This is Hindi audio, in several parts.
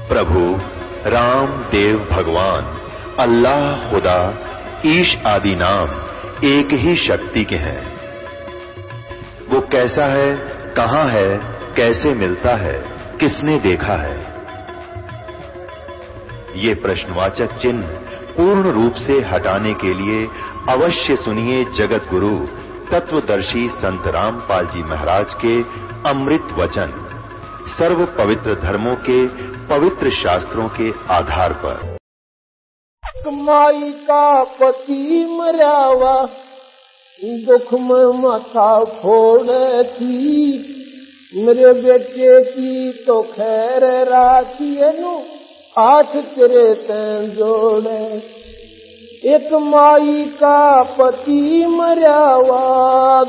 प्रभु राम देव भगवान अल्लाह खुदा ईश आदि नाम एक ही शक्ति के हैं। वो कैसा है, कहां है, कैसे मिलता है, किसने देखा है? ये प्रश्नवाचक चिन्ह पूर्ण रूप से हटाने के लिए अवश्य सुनिए जगत गुरु तत्वदर्शी संत रामपाल जी महाराज के अमृत वचन, सर्व पवित्र धर्मों के पवित्र शास्त्रों के आधार पर। कमाई का पति मरावा दुख में माथा फोड़े थी, मेरे बेटे की तो खैर राखिए नु हाथ तेरे तैं जोड़े। एक माई का पति मरावा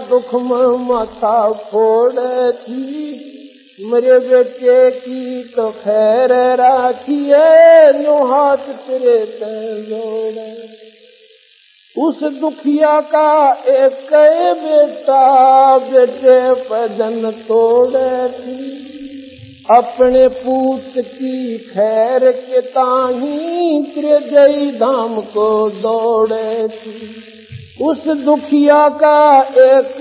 दुख में माथा फोड़े थी, मेरे बेटे की तो खैर राखिए नो हाथ तेरे तैं जोड़े। उस दुखिया का एक बेटा बेटे पदन तोड़े थी, अपने पूत की खैर के ताही त्रिजयी धाम को दौड़े थी। उस दुखिया का एक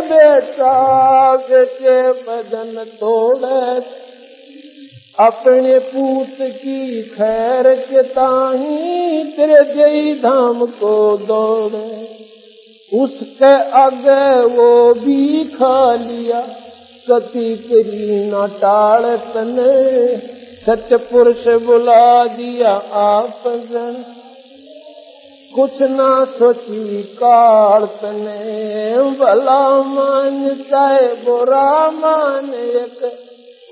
बेटा बेटे बदन तोड़े, अपने पूत की खैर के ताही त्रिजयी धाम को दौड़े। उसके आगे वो भी खा लिया कति करी न टाल तने, सत्य पुरुष बुला दिया आप जन कुछ ना सोची काल तने। भला मान चाहे बुरा मान एक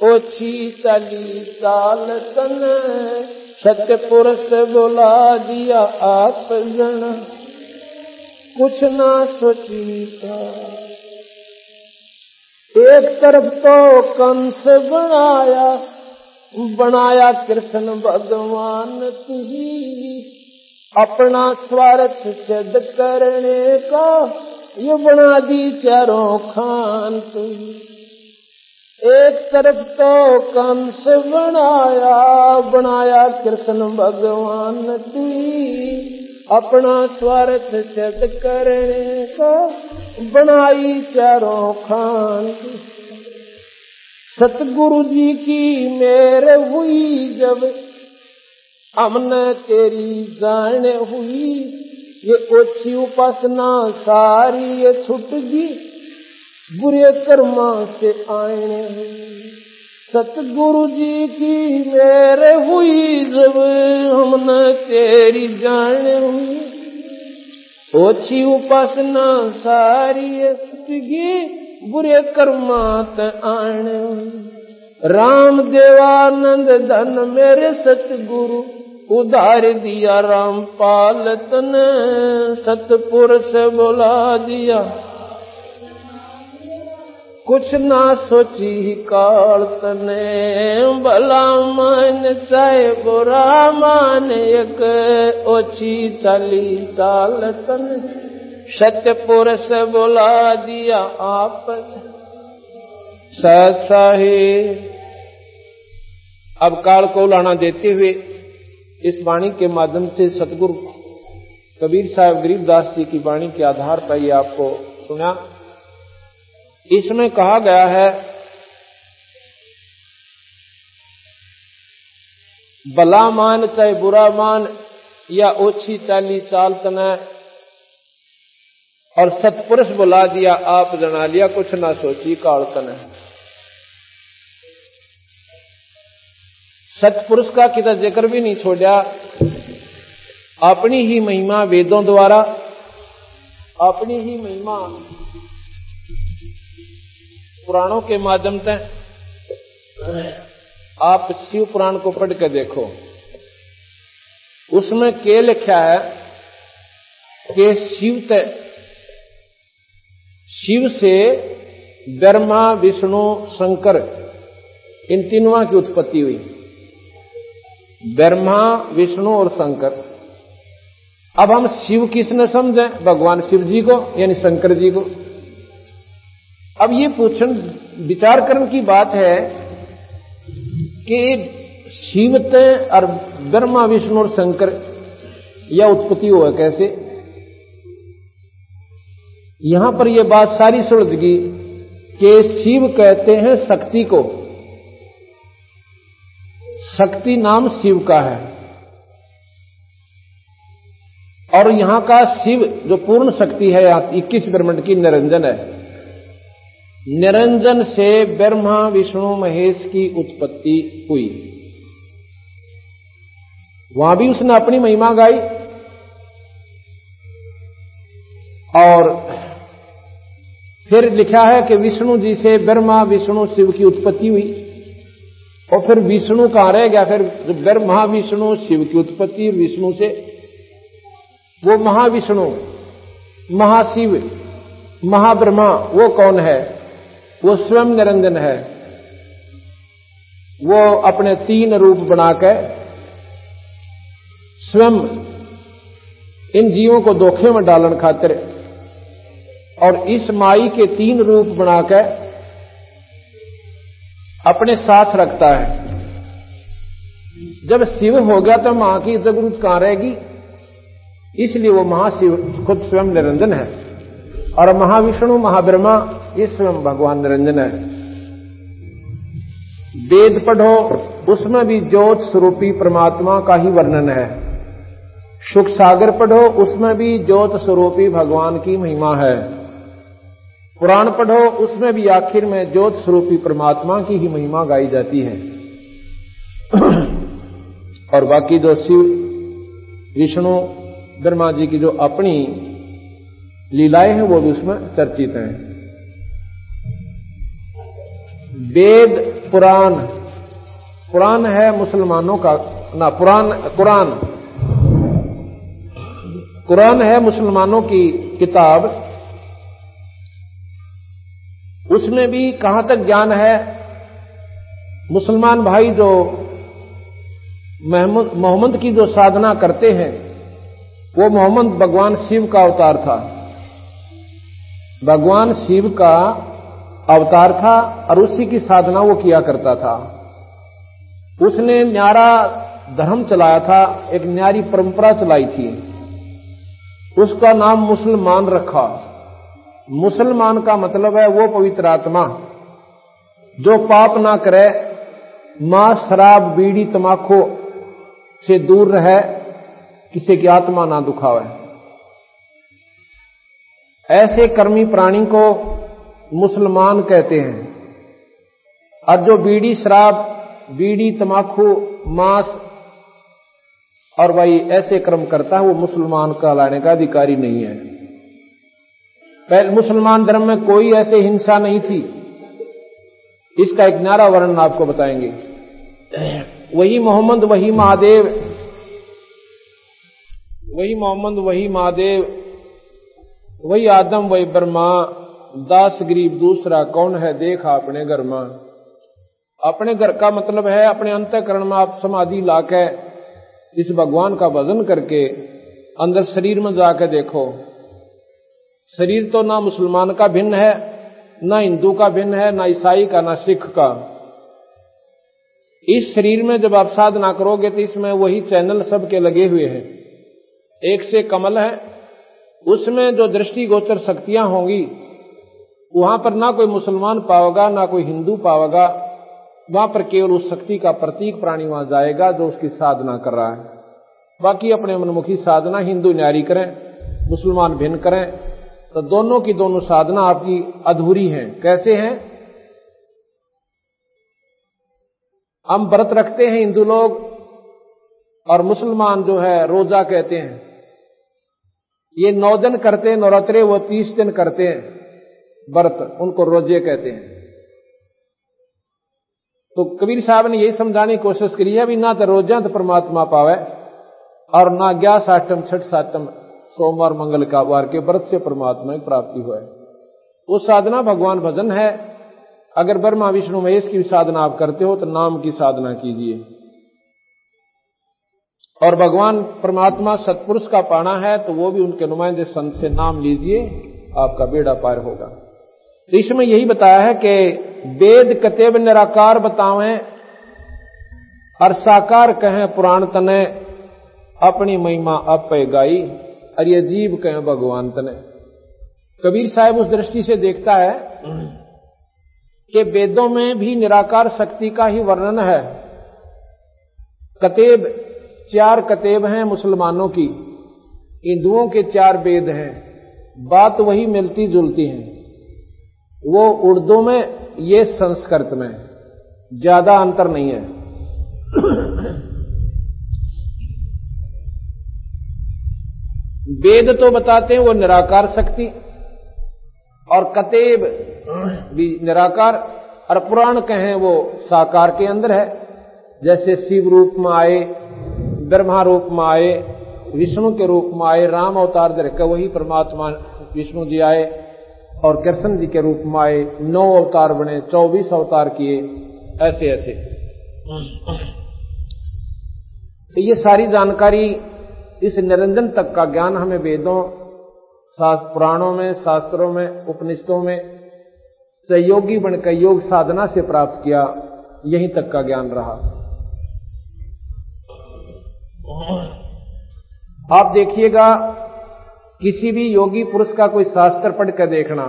ओछी चली चाल तने, सत्य पुरुष बुला दिया आप जन कुछ ना सोची काल। एक तरफ तो कंस बनाया कृष्ण भगवान तुही, अपना स्वार्थ सिद्ध करने का ये बना दी चारों खान तुही। एक तरफ तो कंस बनाया कृष्ण भगवान तुही, अपना स्वार्थ सिद्ध करने का बनाई चारों खान। सतगुरु जी की मेर हुई जब हमने तेरी जान हुई, ये ओछी उपासना सारी ये छुट गई बुरे कर्मा से आने हुई। सतगुरु जी की मेर हुई जब हमने तेरी जान हुई, ओछी उपासना सारी छुटगी बुरे कर्मात आण। राम देवानंद धन मेरे सतगुरु उधार दिया रामपाल तने, सतपुरुष बुला दिया कुछ ना सोची काल तने। भला मान चाहे बुरा मान एक ओछी चली चाल तने, सत्य पुरुष बुला दिया आप साहिब। अब काल को लाना देते हुए इस वाणी के माध्यम से सतगुरु कबीर साहब गरीबदास जी की वाणी के आधार पर ये आपको सुना। इसमें कहा गया है भला मान चाहे बुरा मान या ओछी चाली चाल तना, और सतपुरुष बुला दिया आप जना लिया कुछ ना सोची काल तना। सतपुरुष का किता जिक्र भी नहीं छोड़ा, अपनी ही महिमा वेदों द्वारा, अपनी ही महिमा पुराणों के माध्यम से। आप शिव पुराण को पढ़ के देखो, उसमें क्या लिखा है कि शिव से ब्रह्मा विष्णु शंकर इन तीनों की उत्पत्ति हुई। ब्रह्मा विष्णु और शंकर। अब हम शिव किसने समझे? भगवान शिव जी को यानी शंकर जी को। अब ये पूछन विचार करने की बात है कि शिवते और ब्रह्मा विष्णु और शंकर यह उत्पत्ति हुआ कैसे? यहां पर यह बात सारी सुलझ गई कि शिव कहते हैं शक्ति को, शक्ति नाम शिव का है। और यहां का शिव जो पूर्ण शक्ति है 21 ब्रह्मांड की निरंजन है। निरंजन से ब्रह्मा विष्णु महेश की उत्पत्ति हुई। वहां भी उसने अपनी महिमा गाई और फिर लिखा है कि विष्णु जी से ब्रह्मा विष्णु शिव की उत्पत्ति हुई। और फिर विष्णु कहां रह गया? फिर ब्रह्मा विष्णु शिव की उत्पत्ति विष्णु से, वो महाविष्णु महाशिव महाब्रह्मा वो कौन है? वो स्वयं निरंजन है। वो अपने 3 रूप बनाकर स्वयं इन जीवों को धोखे में डालन खातिर और इस माई के 3 रूप बनाकर अपने साथ रखता है। जब शिव हो गया तो मां की जरूरत कहां रहेगी? इसलिए वो महाशिव खुद स्वयं निरंजन है और महाविष्णु महाब्रह्मा ये स्वयं भगवान निरंजन है। वेद पढ़ो उसमें भी ज्योत स्वरूपी परमात्मा का ही वर्णन है। सुख सागर पढ़ो उसमें भी ज्योत स्वरूपी भगवान की महिमा है। पुराण पढ़ो उसमें भी आखिर में ज्योत स्वरूपी परमात्मा की ही महिमा गाई जाती है। और बाकी जो शिव विष्णु ब्रह्मा जी की जो अपनी लीलाएं हैं वो भी उसमें चर्चित हैं। वेद पुराण, पुराण है मुसलमानों का ना, कुरान है मुसलमानों की किताब। उसमें भी कहां तक ज्ञान है? मुसलमान भाई जो मोहम्मद की जो साधना करते हैं वो मोहम्मद भगवान शिव का अवतार था। भगवान शिव का अवतार था और उसी की साधना वो किया करता था। उसने न्यारा धर्म चलाया था, एक न्यारी परंपरा चलाई थी। उसका नाम मुसलमान रखा। मुसलमान का मतलब है वो पवित्र आत्मा जो पाप ना करे, मांस शराब बीड़ी तमाकू से दूर रहे, किसी की आत्मा ना दुखावे। ऐसे कर्मी प्राणी को मुसलमान कहते हैं। और जो बीड़ी शराब बीड़ी तमाकू मांस और भाई ऐसे कर्म करता है वो मुसलमान कहलाने का अधिकारी नहीं है। पहले मुसलमान धर्म में कोई ऐसे हिंसा नहीं थी। इसका एक न्यारा वर्णन आपको बताएंगे। वही मोहम्मद वही महादेव, वही मोहम्मद वही महादेव, वही आदम वही ब्रह्मा, दास गरीब दूसरा कौन है देखा अपने घर में। अपने घर का मतलब है अपने अंतःकरण में आप समाधि लाके इस भगवान का भजन करके अंदर शरीर में जाके देखो। शरीर तो ना मुसलमान का भिन्न है, ना हिंदू का भिन्न है, ना ईसाई का, ना सिख का। इस शरीर में जब आप साधना करोगे तो इसमें वही चैनल सबके लगे हुए हैं। एक से कमल है, उसमें जो दृष्टिगोचर शक्तियां होंगी वहां पर ना कोई मुसलमान पाओगा ना कोई हिंदू पाओगा। वहां पर केवल उस शक्ति का प्रतीक प्राणी वहां जाएगा जो उसकी साधना कर रहा है। बाकी अपने मनमुखी साधना हिंदू न्यारी करें, मुसलमान भिन्न करें, तो दोनों की दोनों साधना आपकी अधूरी है। कैसे हैं? हम व्रत रखते हैं हिंदू लोग और मुसलमान जो है रोजा कहते हैं। ये 9 दिन करते हैं नवरात्रे, वो 30 दिन करते हैं व्रत, उनको रोजे कहते हैं। तो कबीर साहब ने यही समझाने की कोशिश करी है अभी ना तो रोजा तो परमात्मा पावे और ना 11 साठम 6 सातम सोमवार मंगल का वार के व्रत से परमात्मा की प्राप्ति हुआ है। वो साधना भगवान भजन है। अगर ब्रह्मा विष्णु महेश की साधना आप करते हो तो नाम की साधना कीजिए। और भगवान परमात्मा सत्पुरुष का पाना है तो वो भी उनके नुमाइंदे संत से नाम लीजिए, आपका बेड़ा पार होगा। तो इसमें यही बताया है कि वेद कतेब निराकार बतावें और साकार कहें पुराण तने, अपनी महिमा अपे गाई, और ये जीव कहें भगवान तने। कबीर साहब उस दृष्टि से देखता है कि वेदों में भी निराकार शक्ति का ही वर्णन है। कतेब 4 कतेब हैं मुसलमानों की, हिंदुओं के 4 वेद हैं, बात वही मिलती जुलती है। वो उर्दू में, ये संस्कृत में, ज्यादा अंतर नहीं है। वेद तो बताते हैं वो निराकार शक्ति, और कतेब भी निराकार, और पुराण कहें वो साकार के अंदर है। जैसे शिव रूप में आए, ब्रह्मा रूप में आए, विष्णु के रूप में आए, राम अवतार धरकर वही परमात्मा विष्णु जी आए, और कृष्ण जी के रूप में आए, 9 अवतार बने, 24 अवतार किए, ऐसे ऐसे। तो ये सारी जानकारी, इस निरंजन तक का ज्ञान हमें वेदों, पुराणों में, शास्त्रों में, उपनिषदों में सहयोगी बनकर योग साधना से प्राप्त किया। यहीं तक का ज्ञान रहा। आप देखिएगा, किसी भी योगी पुरुष का कोई शास्त्र पढ़ कर देखना,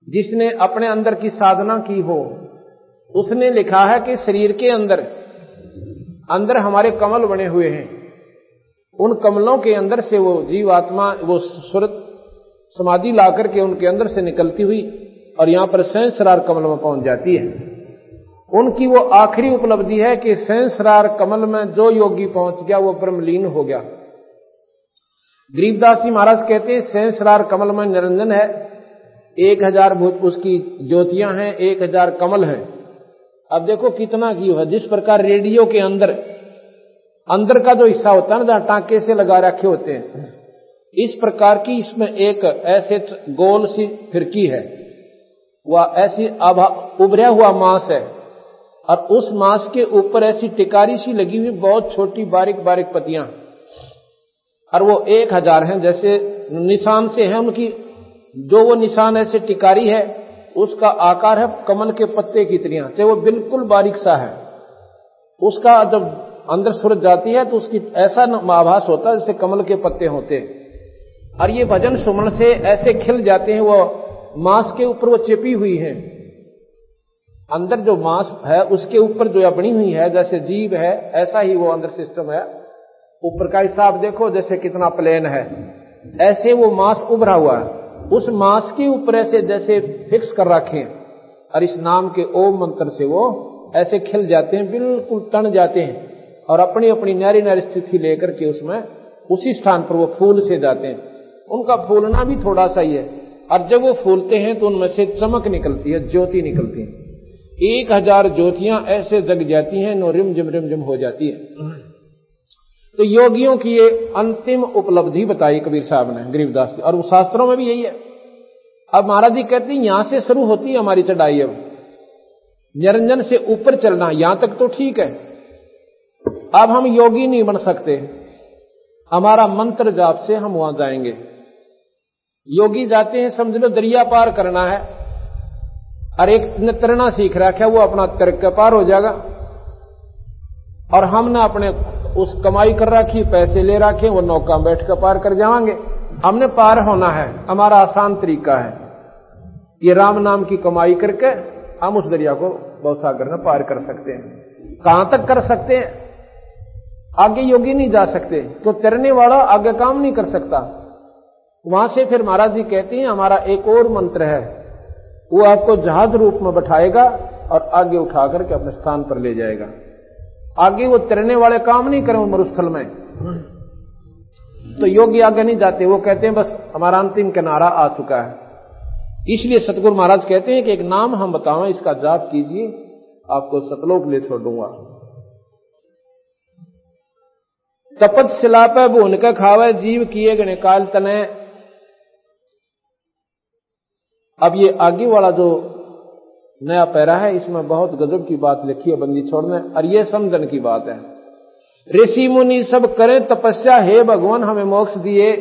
जिसने अपने अंदर की साधना की हो, उसने लिखा है कि शरीर के अंदर हमारे कमल बने हुए हैं। उन कमलों के अंदर से वो जीवात्मा, वो सुरत समाधि लाकर के उनके अंदर से निकलती हुई और यहां पर सहस्रार कमल में पहुंच जाती है। उनकी वो आखिरी उपलब्धि है कि सहस्रार कमल में जो योगी पहुंच गया वो ब्रह्मलीन हो गया। गरीबदास जी महाराज कहते हैं सहस्रार कमल में निरंजन है, 1000 उसकी ज्योतियां हैं, 1000 कमल हैं। अब देखो कितना की है। जिस प्रकार रेडियो के अंदर का जो हिस्सा होता है ना, जहां टांके से लगा रखे होते हैं, इस प्रकार की इसमें एक ऐसे गोल सी फिरकी है, वह ऐसी उभरा हुआ मांस है, और उस मांस के ऊपर ऐसी टिकारी सी लगी हुई बहुत छोटी बारीक बारीक पत्तियां, और वो 1000 हैं। जैसे निशान से है उनकी, जो वो निशान ऐसे टिकारी है, उसका आकार है कमल के पत्ते की तरह, चाहे वो बिल्कुल बारीक सा है। उसका जब अंदर सूरज जाती है तो उसकी ऐसा आभास होता है जैसे कमल के पत्ते होते हैं, और ये भजन सुमन से ऐसे खिल जाते हैं। वो मांस के ऊपर वो चिपी हुई है, अंदर जो मांस है उसके ऊपर जो बनी हुई है, जैसे जीव है ऐसा ही वो अंदर सिस्टम है। ऊपर का हिसाब देखो जैसे कितना प्लेन है, ऐसे वो मांस उभरा हुआ है। उस मांस के ऊपर ऐसे जैसे फिक्स कर रखे हैं, और इस नाम के ओम मंत्र से वो ऐसे खिल जाते हैं, बिल्कुल तन जाते हैं, और अपनी अपनी न्यारी न्यारी स्थिति लेकर के उसमें उसी स्थान पर वो फूल से जाते हैं। उनका फूलना भी थोड़ा सा ही है, और जब वो फूलते हैं तो उनमें से चमक निकलती है, ज्योति निकलती है। 1000 ज्योतियां ऐसे जग जाती हैं, नो रिमझिम हो जाती है। तो योगियों की ये अंतिम उपलब्धि बताई कबीर साहब ने, गरीबदास जी, और शास्त्रों में भी यही है। अब महाराज जी कहते हैं यहां से शुरू होती है हमारी चढ़ाई। अब निरंजन से ऊपर चलना, यहां तक तो ठीक है। अब हम योगी नहीं बन सकते, हमारा मंत्र जाप से हम वहां जाएंगे। योगी जाते हैं, समझ लो दरिया पार करना है, और एक ने तैरना सीख रखा है, वो अपना तैर के पार हो जाएगा, और हमने अपने उस कमाई कर रखी, पैसे ले रखे, वो नौका बैठ कर पार कर जाएंगे। हमने पार होना है, हमारा आसान तरीका है ये राम नाम की कमाई करके हम उस दरिया को भवसागर में पार कर सकते हैं। कहां तक कर सकते हैं? आगे योगी नहीं जा सकते, तो तैरने वाला आगे काम नहीं कर सकता। वहां से फिर महाराज जी कहते हैं हमारा एक और मंत्र है, वो आपको जहाज रूप में बैठाएगा और आगे उठा करके अपने स्थान पर ले जाएगा। आगे वो तैरने वाले काम नहीं करें मरुस्थल में, तो योगी आगे नहीं जाते। वो कहते हैं बस हमारा अंतिम किनारा आ चुका है। इसलिए सतगुरु महाराज कहते हैं कि एक नाम हम बतावें, इसका जाप कीजिए, आपको सतलोक ले छोड़ूंगा। तपत शिला पे भून के खावे, जीव किए गणे काल तने। अब ये आगे वाला जो नया पैरा है, इसमें बहुत गजब की बात लिखी है बंदी छोड़ने, और ये समझन की बात है। ऋषि मुनि सब करें तपस्या, हे भगवान हमें मोक्ष दिए।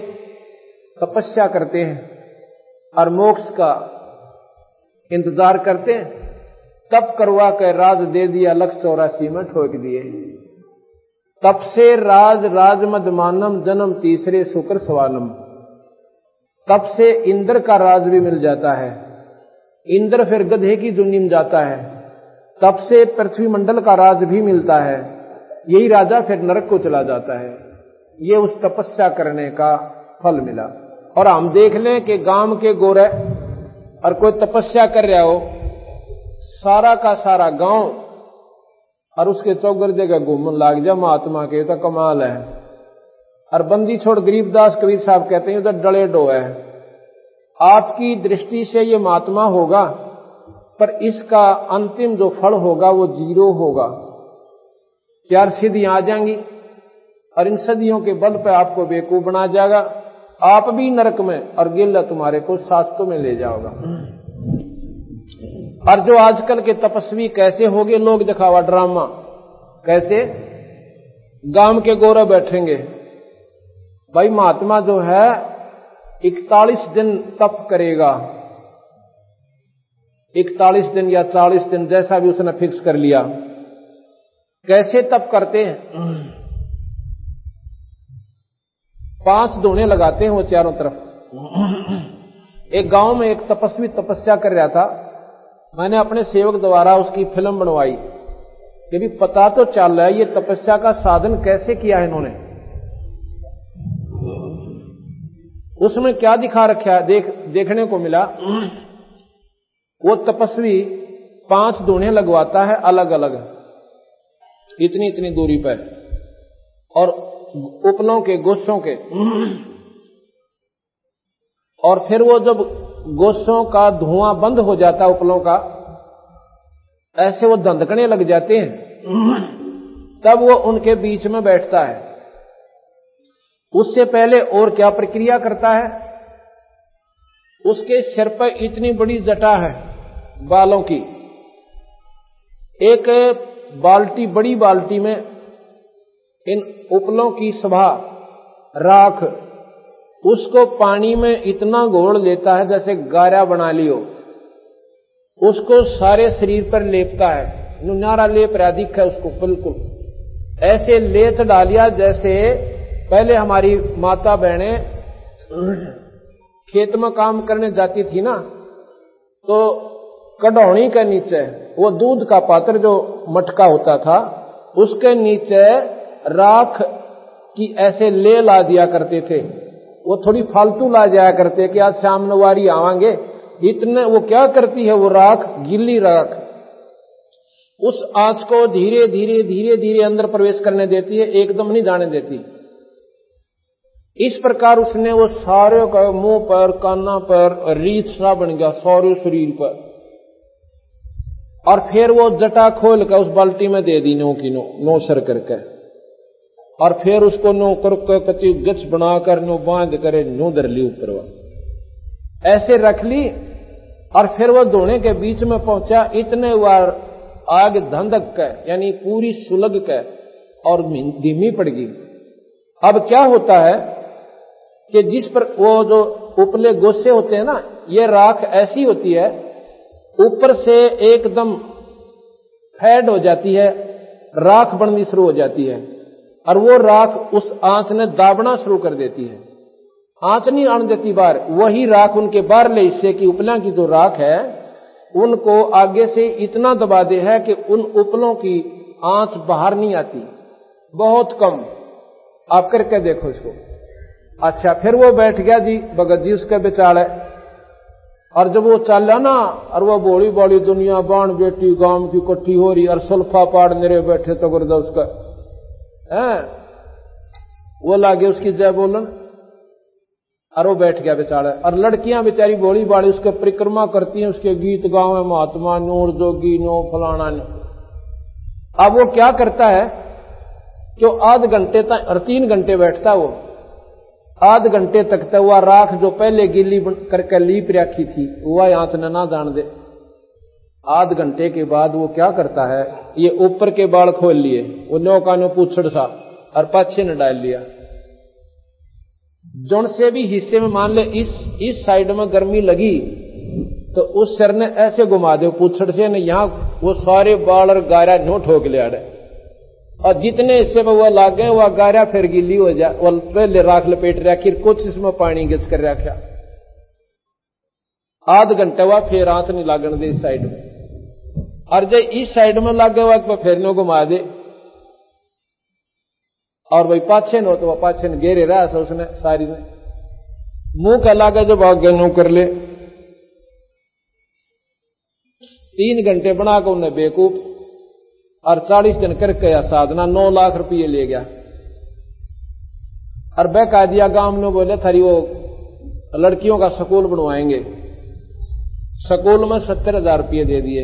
तपस्या करते हैं और मोक्ष का इंतजार करते हैं, तप करवा के राज दे दिया, 184 में ठोक दिए। तप से राज राजमद मानम, जन्म तीसरे शुक्र सवालम। तप से इंद्र का राज भी मिल जाता है, इंद्र फिर गधे की दुनिया में जाता है। तप से पृथ्वी मंडल का राज भी मिलता है, यही राजा फिर नरक को चला जाता है। ये उस तपस्या करने का फल मिला। और हम देख लें कि गांव के गोरे और कोई तपस्या कर रहा हो, सारा का सारा गांव और उसके चौगर जगह घूमने लाग जा महात्मा के, तो कमाल है। और बंदी छोड़ गरीबदास कबीर साहब कहते हैं उधर डले डो है। आपकी दृष्टि से ये महात्मा होगा, पर इसका अंतिम जो फल होगा वो 0 होगा। 4 सिद्धियां आ जाएंगी और इन सदियों के बल पे आपको बेवकूफ बना जाएगा, आप भी नरक में और गिल्ला तुम्हारे को शास्त्रों में ले जाओगा। और जो आजकल के तपस्वी कैसे हो गए, लोग दिखावा ड्रामा, कैसे गांव के गोरे बैठेंगे। भाई महात्मा जो है 41 दिन तप करेगा, 41 दिन या 40 दिन जैसा भी उसने फिक्स कर लिया। कैसे तप करते हैं? 5 धोने लगाते हैं वो चारों तरफ। एक गांव में एक तपस्वी तपस्या कर रहा था, मैंने अपने सेवक द्वारा उसकी फिल्म बनवाई कि भी पता तो चल रहा है ये तपस्या का साधन कैसे किया है इन्होंने। उसमें क्या दिखा रखा है देखने को मिला। वो तपस्वी 5 धोने लगवाता है अलग अलग, इतनी इतनी दूरी पर, और उपलों के गोशों के। और फिर वो जब गोशों का धुआं बंद हो जाता उपलों का, ऐसे वो धंधकने लग जाते हैं, तब वो उनके बीच में बैठता है। उससे पहले और क्या प्रक्रिया करता है? उसके सिर पर इतनी बड़ी जटा है बालों की, एक बाल्टी, बड़ी बाल्टी में इन उपलों की सभा राख, उसको पानी में इतना घोल लेता है जैसे गारा बना लियो, उसको सारे शरीर पर लेपता है। नुनारा लेप रहा दिखा है उसको, बिल्कुल ऐसे लेत डालिया जैसे पहले हमारी माता बहनें खेत में काम करने जाती थी ना, तो कढ़ौनी के नीचे वो दूध का पात्र जो मटका होता था, उसके नीचे राख की ऐसे ले ला दिया करते थे। वो थोड़ी फालतू ला जाया करते कि आज शाम नवारी आवांगे, इतने वो क्या करती है वो राख, गिल्ली राख, उस आंच को धीरे धीरे धीरे धीरे अंदर प्रवेश करने देती है, एकदम नहीं जाने देती। इस प्रकार उसने वो सारे का मुंह पर, काना पर रीत सा बन गया सारे शरीर पर। और फिर वो जटा खोल कर उस बाल्टी में दे दी, नो की नो सर करके, और फिर उसको नो करके कति गच बनाकर नो बांध करे नो धर ली ऊपर, ऐसे रख ली। और फिर वो दोनों के बीच में पहुंचा, इतने बार आग धंधक के यानी पूरी सुलग के और धीमी पड़ गई। अब क्या होता है कि जिस पर वो जो उपले गोसे होते हैं ना, ये राख ऐसी होती है ऊपर से एकदम फैड हो जाती है, राख बननी शुरू हो जाती है, और वो राख उस आंच ने दाबना शुरू कर देती है। आंच नहीं आने देती बाहर, वही राख उनके बाहरले हिस्से की उपलों की जो राख है उनको आगे से इतना दबा दे है कि उन उपलों की आंच बाहर नहीं आती, बहुत कम। आप करके देखो इसको। अच्छा, फिर वो बैठ गया जी भगत जी उसके बेचारे, और जब वो चला ना, और वो बोली बोली दुनिया बाण बेटी गांव की इकट्ठी हो रही, और सुल्फा पाड़ मेरे बैठे तो गुरदा उसका है, वो लागे उसकी जय बोलन, और वो बैठ गया बेचारा। और लड़कियां बेचारी बोली बाड़ी उसके परिक्रमा करती हैं, उसके गीत गावे महात्मा नूर जोगी नो फलाना नो। अब वो क्या करता है कि आध घंटे तक और 3 घंटे बैठता, वो आध घंटे तक तो वह राख जो पहले गीली करके लीप रखी थी वह आंच न ना जान दे। आध घंटे के बाद वो क्या करता है, ये ऊपर के बाल खोल लिए, वो नो का नो पूछड़ सा, और पाछे न डाल लिया। जोन से भी हिस्से में मान ले इस साइड में गर्मी लगी तो उस सर ने ऐसे घुमा दे पूछड़ से न, यहां वो सारे बाल और गारा नो ठोक लिया रहे, और जितने हिस्से में वो लाग गए वह गारा फिर गिल्ली हो जाए, वो पहले राख लपेट रखी, कुछ इसमें पानी गिस कर रखा। आध घंटे हुआ फिर हाथ नहीं लागण दे इस साइड में, और जब इस साइड में लागे हुआ फिर नो घुमा दे, और वही पाछे नो तो वह पाछे ने घेरे रहा उसने सारी ने मुंह का लागे जो भाग नो कर ले। 3 घंटे बना कर उन्हें बेवकूफ, और 40 दिन करके या साधना 9 लाख रुपये ले गया। और बहका दिया गांव में, बोले थारी वो लड़कियों का स्कूल बनवाएंगे, स्कूल में 70,000 रुपये दे दिए,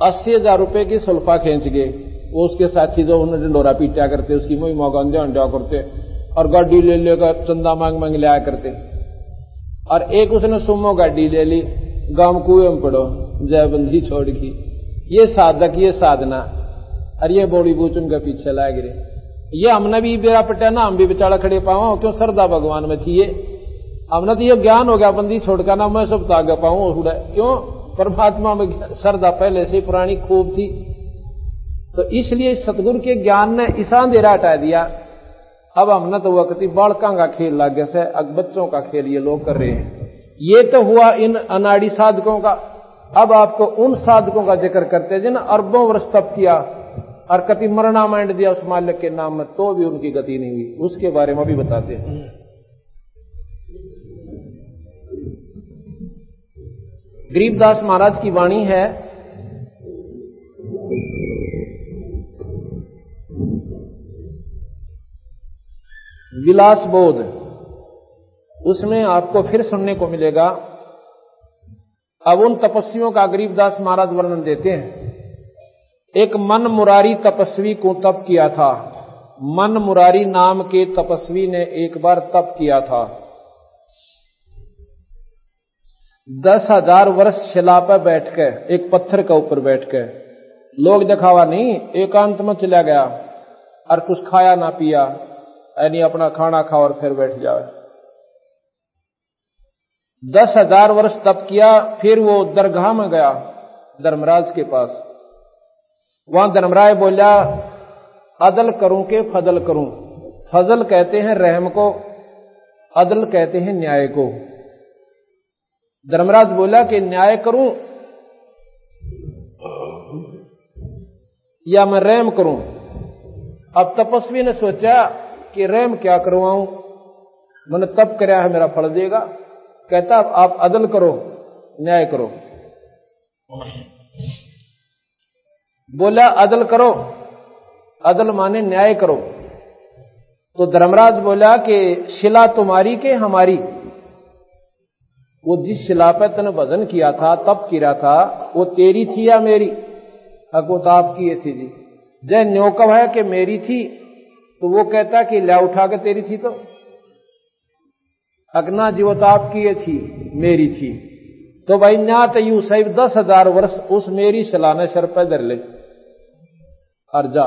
80,000 रुपये की सुल्फा खींच गए। वो उसके साथी जो उन्हें डंडोरा पीटा करते, उसकी मुई मौका अंजा करते, और गाड़ी ले लेकर चंदा मांग मांग लिया करते। और एक उसने सुमो गाड़ी ले ली, गांव कुएं में पड़ो, जयबंदी छोड़ की। ये साधक, ये साधना, और ये बोड़ी बूच उनके पीछे लाए गिरे। ये हमने भी बेरा पटे ना, हम भी बेचारा खड़े पाओ, क्यों श्रद्धा भगवान में थी। ये हमने तो ये ज्ञान हो गया बंदी छोड़कर ना, मैं सब तागे पाऊं, क्यों परमात्मा में श्रद्धा पहले से पुरानी खूब थी। तो इसलिए सतगुरु के ज्ञान ने ईसा अंधेरा हटा दिया। अब हमने तो वक्त बालका का खेल लागे से, अब बच्चों का खेल ये लोग कर रहे हैं। ये तो हुआ इन अनाड़ी साधकों का। अब आपको उन साधकों का जिक्र करते हैं जिन्हें अरबों वर्ष तप किया और कति मरना मांड दिया उस मालिक के नाम में, तो भी उनकी गति नहीं हुई। उसके बारे में भी बताते हैं। गरीबदास महाराज की वाणी है, विलास बोध। उसमें आपको फिर सुनने को मिलेगा। अब उन तपस्वियों का गरीबदास महाराज वर्णन देते हैं। एक मन मुरारी तपस्वी को तप किया था। मन मुरारी नाम के तपस्वी ने एक बार तप किया था। 10,000 वर्ष शिला पर बैठकर, एक पत्थर के ऊपर बैठकर, लोग दिखावा नहीं, एकांत में चला गया और कुछ खाया ना पिया, यानी अपना खाना खा और फिर बैठ जाए। 10,000 वर्ष तप किया। फिर वो दरगाह में गया धर्मराज के पास। वहां धर्मराज बोला, अदल करूं के फजल करूं। फजल कहते हैं रहम को, अदल कहते हैं न्याय को। धर्मराज बोला कि न्याय करूं या मैं रहम करूं। अब तपस्वी ने सोचा कि रहम क्या करवाऊं, मैंने तप कराया है, मेरा फल देगा। कहता आप अदल करो, न्याय करो। बोला अदल करो, अदल माने न्याय करो। तो धर्मराज बोला कि शिला तुम्हारी के हमारी? वो जिस शिला पर तने भजन किया था, तप किया था, वो तेरी थी या मेरी? वो तो आपकी ये थी जी। जय न्योकव है कि मेरी थी, तो वो कहता कि ला उठा के तेरी थी। तो अगना जी वो तो आपकी ये थी, मेरी थी। तो भाई न्या तो यू सही 10,000 वर्ष उस मेरी शिला ने सर पर धर ले और जा।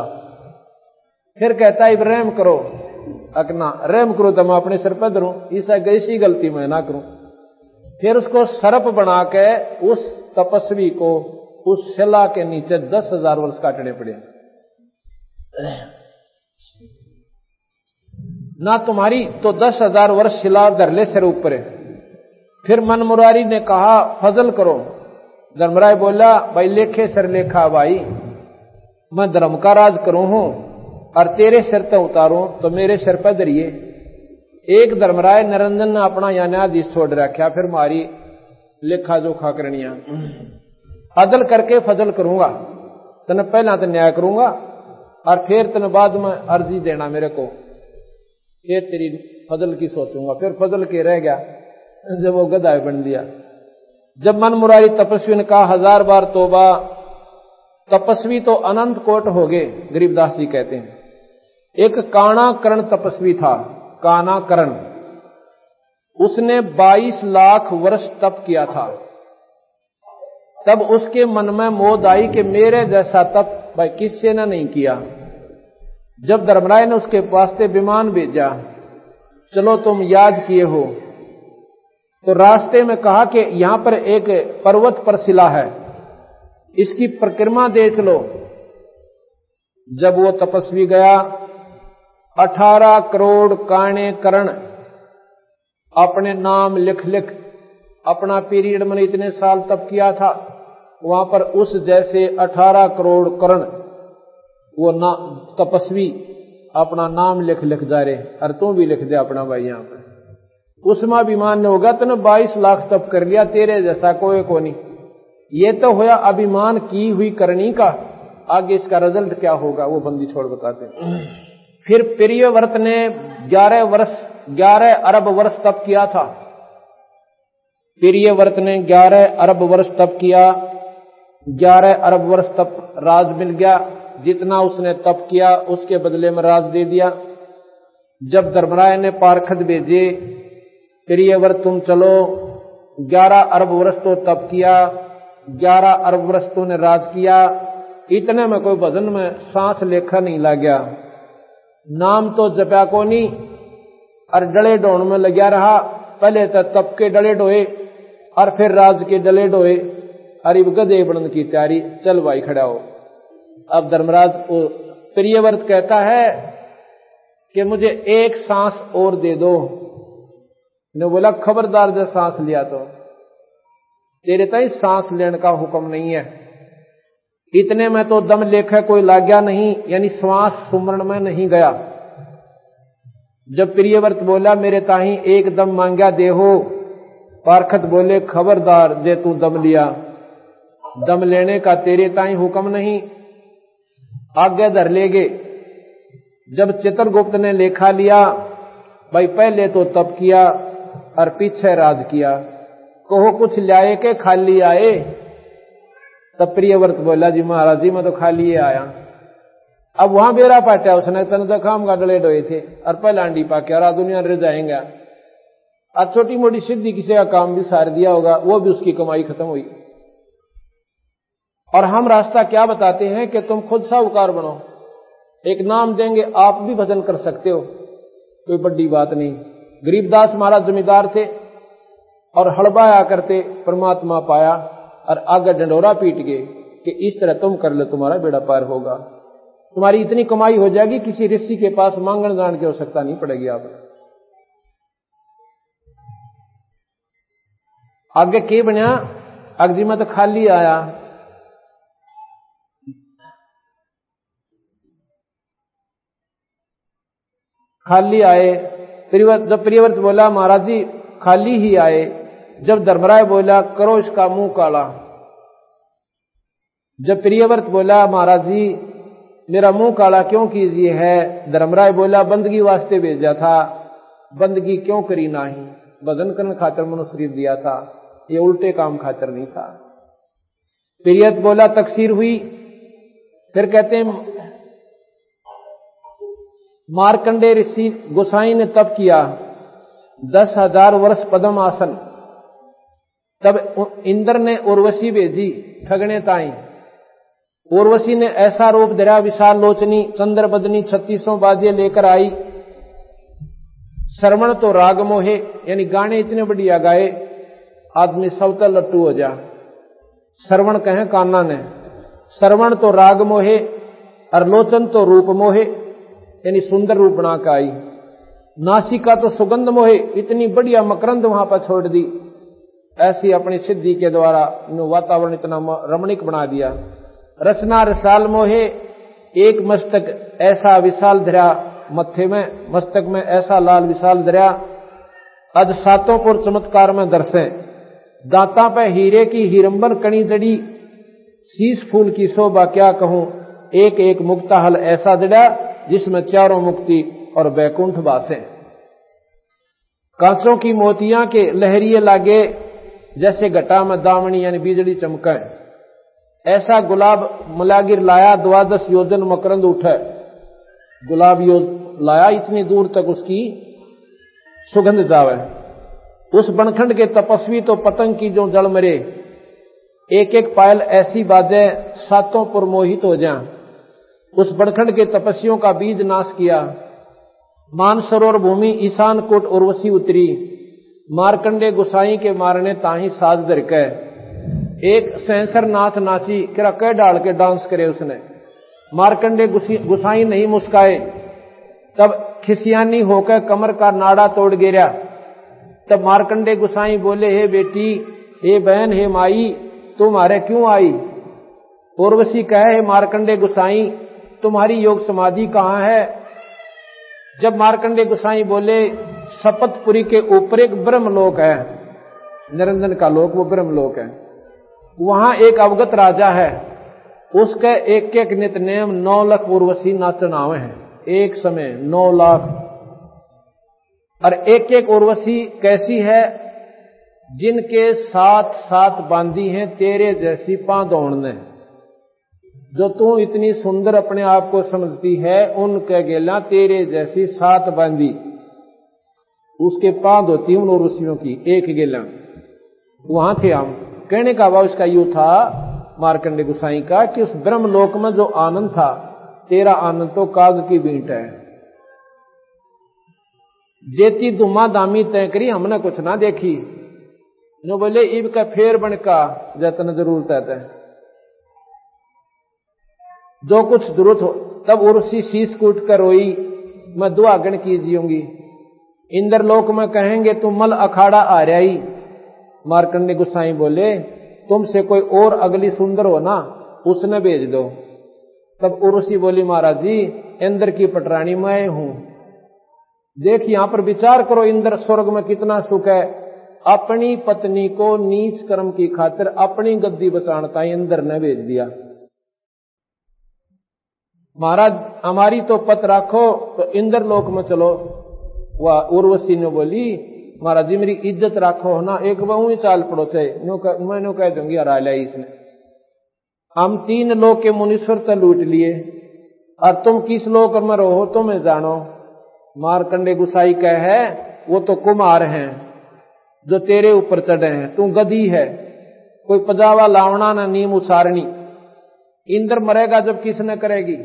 फिर कहता है रहम करो, अगना रहम करो तो मैं अपने सर पर धरूं, ऐसा ऐसी गलती मैं ना करूं। फिर उसको सर्प बना के उस तपस्वी को उस शिला के नीचे 10,000 वर्ष काटने पड़े। ना तुम्हारी तो 10,000 वर्ष शिला धर ले सिर ऊपर। फिर मन मुरारी ने कहा फजल करो। धर्मराय बोला भाई लेखे सर लेखा भाई, मैं धर्म का राज करूं हूं और तेरे सिर तक उतारूं तो मेरे सिर पर धरिए। एक धर्मराय निरंजन ने अपना या न्यायाधीश छोड़ रखा, फिर मारी लेखा जोखा करनिया। अदल करके फजल करूंगा, तने पहला तो न्याय करूंगा और फिर तने बाद में अर्जी देना मेरे को, फिर तेरी फजल की सोचूंगा। फिर फजल के रह गया जब वो गधा बन दिया। जब मन मुरारी तपस्वी ने कहा 1000 बार तोबा, तपस्वी तो अनंत कोट हो गए। गरीबदास जी कहते हैं एक काना करण तपस्वी था, काना करण, उसने 22 लाख वर्ष तप किया था। तब उसके मन में मोद आई कि मेरे जैसा तप भाई किससे ने नहीं किया। जब धर्मराय ने उसके पास से विमान भेजा, चलो तुम याद किए हो तो रास्ते में कहा कि यहां पर एक पर्वत पर शिला है, इसकी परिक्रमा देख लो। जब वो तपस्वी गया, 18 करोड़ काणे करण अपने नाम लिख लिख, अपना पीरियड मैंने इतने साल तप किया था, वहां पर उस जैसे 18 करोड़ करण वो तपस्वी अपना नाम लिख लिख जा रहे। और तू भी लिख दे अपना भाई यहां पर। उसमें अभिमान ने होगा तूने 22 लाख तप कर लिया, तेरे जैसा कोई को नहीं। ये तो होया अभिमान की हुई करनी का, आगे इसका रिजल्ट क्या होगा वो बंदी छोड़ बताते हैं। फिर प्रियव्रत ने 11 अरब वर्ष तप किया था। प्रियव्रत ने 11 अरब वर्ष तप किया। 11 अरब वर्ष तप राज मिल गया। जितना उसने तप किया उसके बदले में राज दे दिया। जब धर्मराय ने पार्षद भेजे, प्रियव्रत तुम चलो, 11 अरब वर्ष तो तप किया, 11 अरब वर्ष तो ने राज किया, इतने में कोई भजन में सांस लेखा नहीं लग गया, नाम तो जपा को नहीं, और डले ढोण में लग्या रहा। पहले तो तप के डले ढोए और फिर राज के डले ढोए। अरे गधे बनने की तैयारी, चल भाई खड़ा हो। अब धर्मराज प्रियव्रत कहता है कि मुझे एक सांस और दे दो। ने बोला खबरदार जब सांस लिया तो तेरे ताई सांस लेने का हुक्म नहीं है। इतने में तो दम लेखा कोई लाग्या नहीं, यानी श्वास सुमरण में नहीं गया। जब प्रियव्रत बोला मेरे ताही एक दम मांगा दे हो, पार्षद बोले खबरदार जे तू दम लिया, दम लेने का तेरे ताई हुक्म नहीं, आगे धर लेगे। जब चित्रगुप्त ने लेखा लिया, भाई पहले तो तप किया और पीछे राज किया, कहो कुछ लाए के खाली आए। तब प्रियव्रत बोला जी महाराज जी मैं तो खाली आया। अब वहां बेरा पाटा उसने तन तो काम का डले डोए थे और पहले आंडी पाके और दुनिया रह जाएंगे। और छोटी मोटी सिद्धि किसी का काम भी सार दिया होगा, वो भी उसकी कमाई खत्म हुई। और हम रास्ता क्या बताते हैं कि तुम खुद साहूकार बनो, एक नाम देंगे आप भी भजन कर सकते हो, कोई बड़ी बात नहीं। गरीबदास महाराज जमींदार थे और हड़बाया करते, परमात्मा पाया और आगे डंडोरा पीट गए कि इस तरह तुम कर लो तुम्हारा बेड़ा पार होगा, तुम्हारी इतनी कमाई हो जाएगी, किसी ऋषि के पास मांगण जान की आवश्यकता नहीं पड़ेगी। आप आगे के बना अगजी में तो खाली आया। खाली आए। जब प्रियव्रत बोला महाराज जी खाली ही आए। जब धर्मराय बोला करो इसका मुंह काला। जब प्रियव्रत बोला महाराज जी मेरा मुंह काला क्यों कीजिए है, धर्मराय बोला बंदगी वास्ते भेजा था, बंदगी क्यों करी नहीं, भजन करने खातर मनुष्य शरीर दिया था, ये उल्टे काम खातर नहीं था। प्रियव्रत बोला तकसीर हुई। फिर कहते हैं मार्कंडे ऋषि गोसाई ने तप किया 10,000 वर्ष पद्म आसन। तब इंद्र ने उर्वशी भेजी ठगने ताई। उर्वशी ने ऐसा रूप धरा विशाल लोचनी चंद्र बदनी 3600 बाजे लेकर आई। श्रवण तो राग मोहे, यानी गाने इतने बढ़िया गाए आदमी सबका लट्टू हो जा। श्रवण कहें कान्ना ने, श्रवण तो राग मोहे और लोचन तो रूप मोहे, यानी सुंदर रूप बना के आई। नासिका तो सुगंध मोहे, इतनी बढ़िया मकरंद वहां पर छोड़ दी। ऐसी अपनी सिद्धि के द्वारा वातावरण इतना रमणीक बना दिया। रसना रसाल मोहे, एक मस्तक ऐसा विशाल धरा मत्थे में, मस्तक में ऐसा लाल विशाल धरा। अज सातों पुर चमत्कार में दर्शे, दांता पे हीरे की हीरंबर कणी जड़ी, शीश फूल की शोभा क्या कहूं, एक एक मुक्ता हल ऐसा जड़ा जिसमें चारों मुक्ति और बैकुंठ बासे। कांचों की मोतियां के लहरिए लागे, जैसे घटा में दामनी यानी बिजली चमके। ऐसा गुलाब मलागिर लाया 12 योजन मकरंद उठे। गुलाब लाया इतनी दूर तक उसकी सुगंध जावे। उस बनखंड के तपस्वी तो पतंग की जो जल मरे, एक एक पायल ऐसी बाजे सातों पुर मोहित हो जाए। उस बनखंड के तपस्वियों का बीज नाश किया। मानसरोवर भूमि ईशान कोट उर्वशी उतरी, मार्कंडे गुसाई के मारने ताही साज धर के एक सेंसर नाच नाची किरा कह डाल के डांस करे उसने। मार्कंडे गुसाई नहीं मुस्काए, तब खिसियानी होकर कमर का नाड़ा तोड़ गिरा। तब मार्कंडे गुसाई बोले, हे बेटी, हे बहन, हे माई, तुम हमारे क्यों आई? उर्वशी कहे, हे मार्कंडे गुसाई, तुम्हारी योग समाधि कहाँ है? जब मार्कंडे गुसाई बोले, शपथपुरी के ऊपर एक ब्रह्मलोक है, निरंजन का लोक, वो ब्रह्मलोक है, वहां एक अवगत राजा है, उसके एक एक नित नेम 9 लाख उर्वशी नाचनावे हैं एक समय, 9 लाख। और एक एक उर्वशी कैसी है? जिनके 7 बांधी हैं तेरे जैसी पांदौड़ ने। जो तू इतनी सुंदर अपने आप को समझती है, उनके गेला तेरे जैसी 7 बांधी, उसके पांद होती उन उर्वशियों की एक गेला। वहां थे हम। कहने का भाव इसका यूं था मार्कंडे गुसाई का कि उस ब्रह्मलोक में जो आनंद था, तेरा आनंद तो काग की बींट है। जेती दुमा दामी तय करी, हमने कुछ ना देखी। जो बोले इब का फेर बनका जतन जरूरत है, जो कुछ जरूरत हो। तब उर्वशी शीश कूट कर रोई, मैं दुआगण कीजियूंगी। इंद्रलोक में कहेंगे तुम मल अखाड़ा आ रही। मार्कंडे गुसाई बोले, तुमसे कोई और अगली सुंदर हो ना, उसने भेज दो। तब उर्वशी बोली, महाराज जी, इंद्र की पटरानी मैं हूं। देख यहां पर विचार करो, इंद्र स्वर्ग में कितना सुख है। अपनी पत्नी को नीच कर्म की खातिर अपनी गद्दी बचाता इंद्र ने भेज दिया। महाराज हमारी तो पत राखो, तो इंद्र लोक में चलो। वह उर्वशी ने बोली, महाराज जी मेरी इज्जत राखो ना, एक बहु ही चाल पड़ो थे, मैं कह दूंगी हरा लिया इसने। हम 3 लोक के मुनीश्वर तो लूट लिए, और तुम किस लोक में रहो तो मैं जानो। मार्कंडे गुसाई कह है, वो तो कुमार हैं जो तेरे ऊपर चढ़े हैं, तू गधी है, कोई पजावा लावना ना नीम उसारनी। इंद्र मरेगा जब किसने करेगी?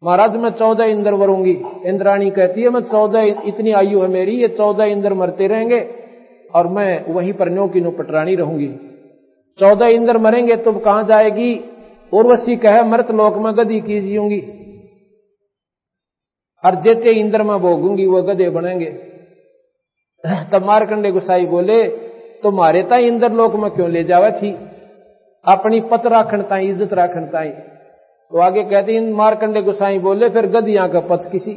महाराज मैं 14 इंद्र वरूंगी। इंद्राणी कहती है, मैं 14, इतनी आयु है मेरी, ये 14 इंद्र मरते रहेंगे और मैं वहीं पर न्यों की नो पटरानी रहूंगी। 14 इंद्र मरेंगे तो कहां जाएगी? उर्वशी कहे, मृत लोक में गधी कीजियूंगी, और जेते इंद्र में भोगूंगी वो गधे बनेंगे। तब मार्कंडे गुसाई बोले, तुम्हारे ताई इंद्र लोक में क्यों ले जावे थी? अपनी पत राखण ताई, इज्जत राखण ताई। तो आगे कहते हैं मार्कंडे गुसाई बोले, फिर गधियां का पथ किसी,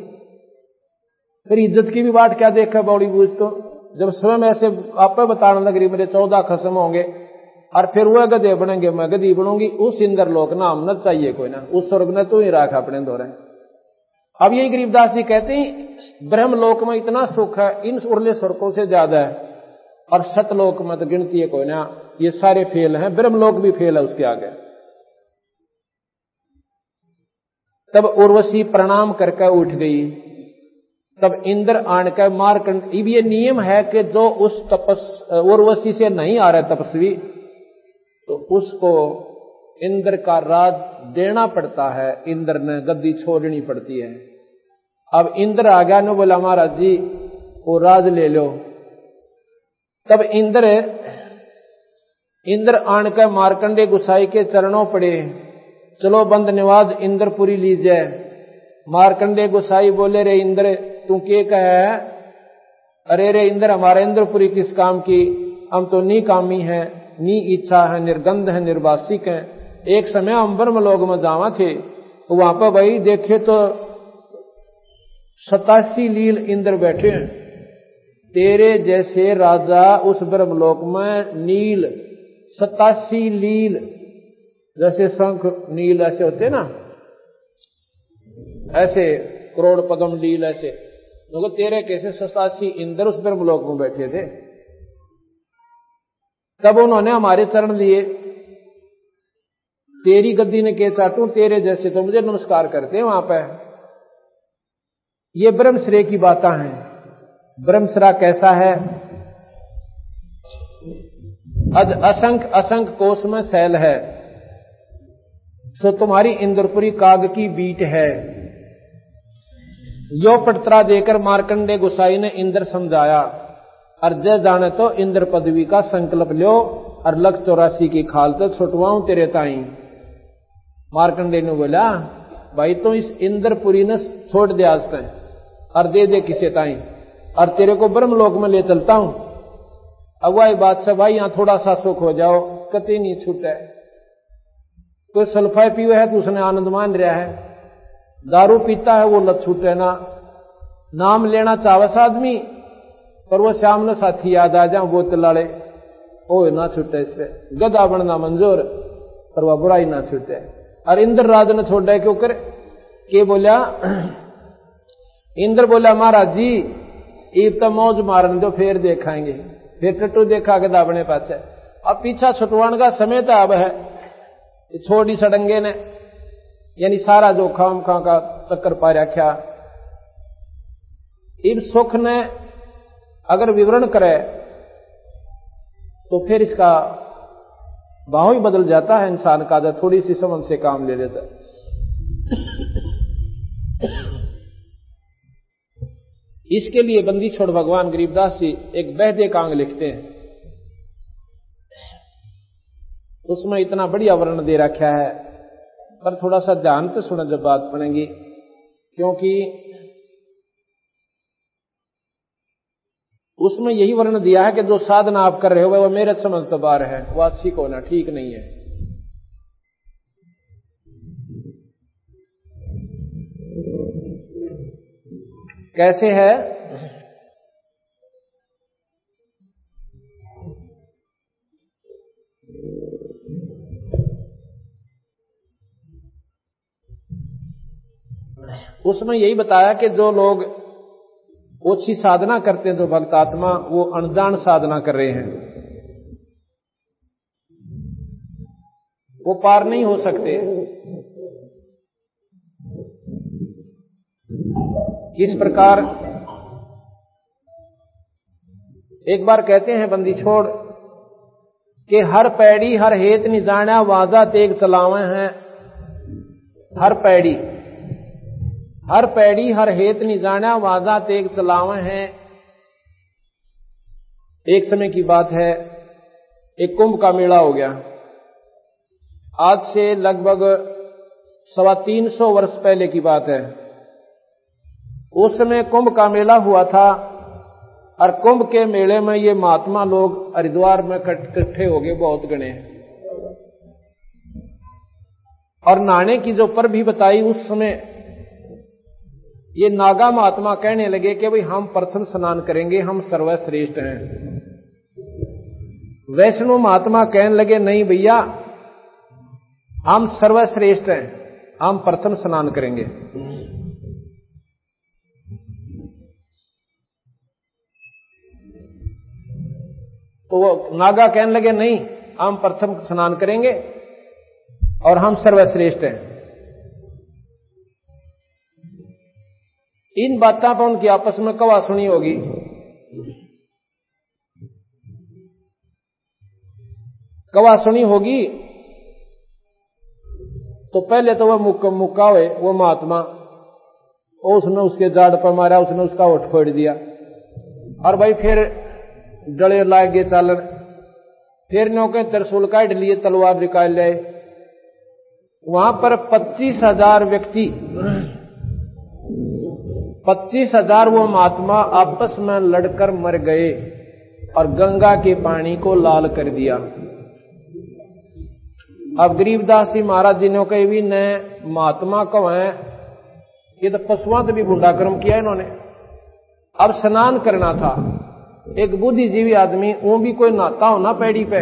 फिर इज्जत की भी बात क्या देखा बौड़ी बूझ। तो जब स्वयं ऐसे आप बताने लग रही मेरे 14 खसम होंगे और फिर वह गधे बनेंगे, मैं गधी बनूंगी, उस इंद्र लोक नाम न चाहिए कोई ना, उस स्वर्ग ने तू ही राख अपने दौरे। अब यही गरीबदास जी कहते हैं ब्रह्मलोक में इतना सुख है, इन उर्ले स्वर्गों से ज्यादा है, और सतलोक में तो गिनती है कोई ना, ये सारे फेल हैं, ब्रह्मलोक भी फेल है उसके आगे। तब उर्वशी प्रणाम करके उठ गई। तब इंद्र आन कर मार्कंड, अब ये नियम है कि जो उस उर्वशी से नहीं आ रहा तपस्वी, तो उसको इंद्र का राज देना पड़ता है, इंद्र ने गद्दी छोड़नी पड़ती है। अब इंद्र आ गया, ने बोला महाराज जी वो राज ले लो। तब इंद्र आन कर मार्कंडे गुसाई के चरणों पड़े, चलो बंद निवाज इंद्रपुरी लीजिए। मार्कंडे गुसाई बोले, रे इंद्र तू के कहे? अरे रे इंद्र, हमारे इंद्रपुरी किस काम की? हम तो नी कामी है, नी इच्छा है, निर्गंध है, निर्वासिक है। एक समय हम ब्रह्मलोक में जावा थे, तो वहां पर भाई देखे तो 87 लील इंद्र बैठे हैं। तेरे जैसे राजा उस ब्रह्मलोक में नील 87 लील, जैसे शंख नील ऐसे होते ना, ऐसे करोड़ पद्म लील ऐसे, तो तेरे कैसे 87 इंद्र उस ब्रह्मलोक में बैठे थे। तब उन्होंने हमारे चरण लिए, तेरी गद्दी ने के चाटू, तेरे जैसे तो मुझे नमस्कार करते हैं वहां पर। ये ब्रह्मश्रेय की बातें हैं। ब्रह्मश्रा कैसा है? असंख्य असंख्य कोष में शैल है, सो तुम्हारी इंद्रपुरी काग की बीट है। यो पटरा देकर मार्कंडे गुसाई ने इंद्र समझाया। और जय जाने तो इंद्र पदवी का संकल्प लो और लख 84 की खाल तो छुटवाऊं तेरे ताई। मार्कंडेय ने बोला भाई तो इस इंद्रपुरी ने छोड़ दे आज तक और दे दे किसे ताई और तेरे को ब्रह्मलोक में ले चलता हूं। अब वही बात से भाई यहां थोड़ा सा सुख हो जाओ, कतई नहीं छूटे। कोई सल्फाई पीवे है तो उसने आनंद मान रहा है, दारू पीता है वो लत छूटे ना, नाम लेना चावस आदमी पर वो सामने साथी याद आ जाए बोतल लाड़े ओ ना छूटे, इस पे गधा बनना मंजूर पर वह बुराई ना छूटे। और इंद्र राज ने छोड़ा क्यों कर के बोला, इंद्र बोला महाराज जी ईब तो मौज मारने दो फिर देखाएंगे, फिर टट्टू देखा गधा बने पाचे। अब पीछा छुटवाने का समय तो अब है, छोड़ी सड़ंगे ने यानी सारा जो खाम खा का चक्कर पा रखा। इब सुख ने अगर विवरण करे तो फिर इसका भाव ही बदल जाता है इंसान का, जो थोड़ी सी समझ से काम ले लेता है। इसके लिए बंदी छोड़ भगवान गरीबदास जी एक बहदे कांग लिखते हैं, उसमें इतना बढ़िया वर्णन दे रखा है, पर थोड़ा सा ध्यान से सुना जब बात पड़ेगी, क्योंकि उसमें यही वर्णन दिया है कि जो साधना आप कर रहे हो वो मेरे समझ तो बाहर है, वो अच्छी को ना ठीक नहीं है। कैसे है? उसमें यही बताया कि जो लोग ओछी साधना करते हैं, जो भक्त आत्मा, वो अनजान साधना कर रहे हैं, वो पार नहीं हो सकते। इस प्रकार एक बार कहते हैं बंदी छोड़ कि हर पैड़ी हर हेत नि जाना वाजा तेग चलावे हैं। हर पैड़ी हर हेत नि जाना वाजा तेग चलावे हैं। एक समय की बात है, एक कुंभ का मेला हो गया। आज से लगभग 325 वर्ष पहले की बात है। उस समय कुंभ का मेला हुआ था और कुंभ के मेले में ये महात्मा लोग हरिद्वार में इकट्ठे हो गए, बहुत गणे। और नहाने की जो पर भी बताई उस समय ये नागा महात्मा कहने लगे कि भाई हम प्रथम स्नान करेंगे, हम सर्वश्रेष्ठ हैं। वैष्णव महात्मा कहने लगे नहीं भैया, हम सर्वश्रेष्ठ हैं, हम प्रथम स्नान करेंगे। तो वो नागा कहने लगे नहीं, हम प्रथम स्नान करेंगे और हम सर्वश्रेष्ठ हैं। इन बातों पर उनकी आपस में कवा सुनी होगी। कवा सुनी होगी तो पहले तो वह मुक्का हुए वो महात्मा, उसने उसके जाड़ पर मारा, उसने उसका होठ फोड़ दिया और भाई फिर डले लाग गए चालन। फिर नौके त्रिशूल काट लिए, तलवार निकाल ले। वहां पर 25,000 व्यक्ति, 25,000 वो महात्मा आपस में लड़कर मर गए और गंगा के पानी को लाल कर दिया। अब गरीबदास जी महाराज जी ने कही भी न महात्मा को है, ये तो पशुओं से भी बुढ़ा कर्म किया इन्होंने। अब स्नान करना था, एक बुद्धिजीवी आदमी, वो भी कोई नहाता हो ना पैड़ी पे,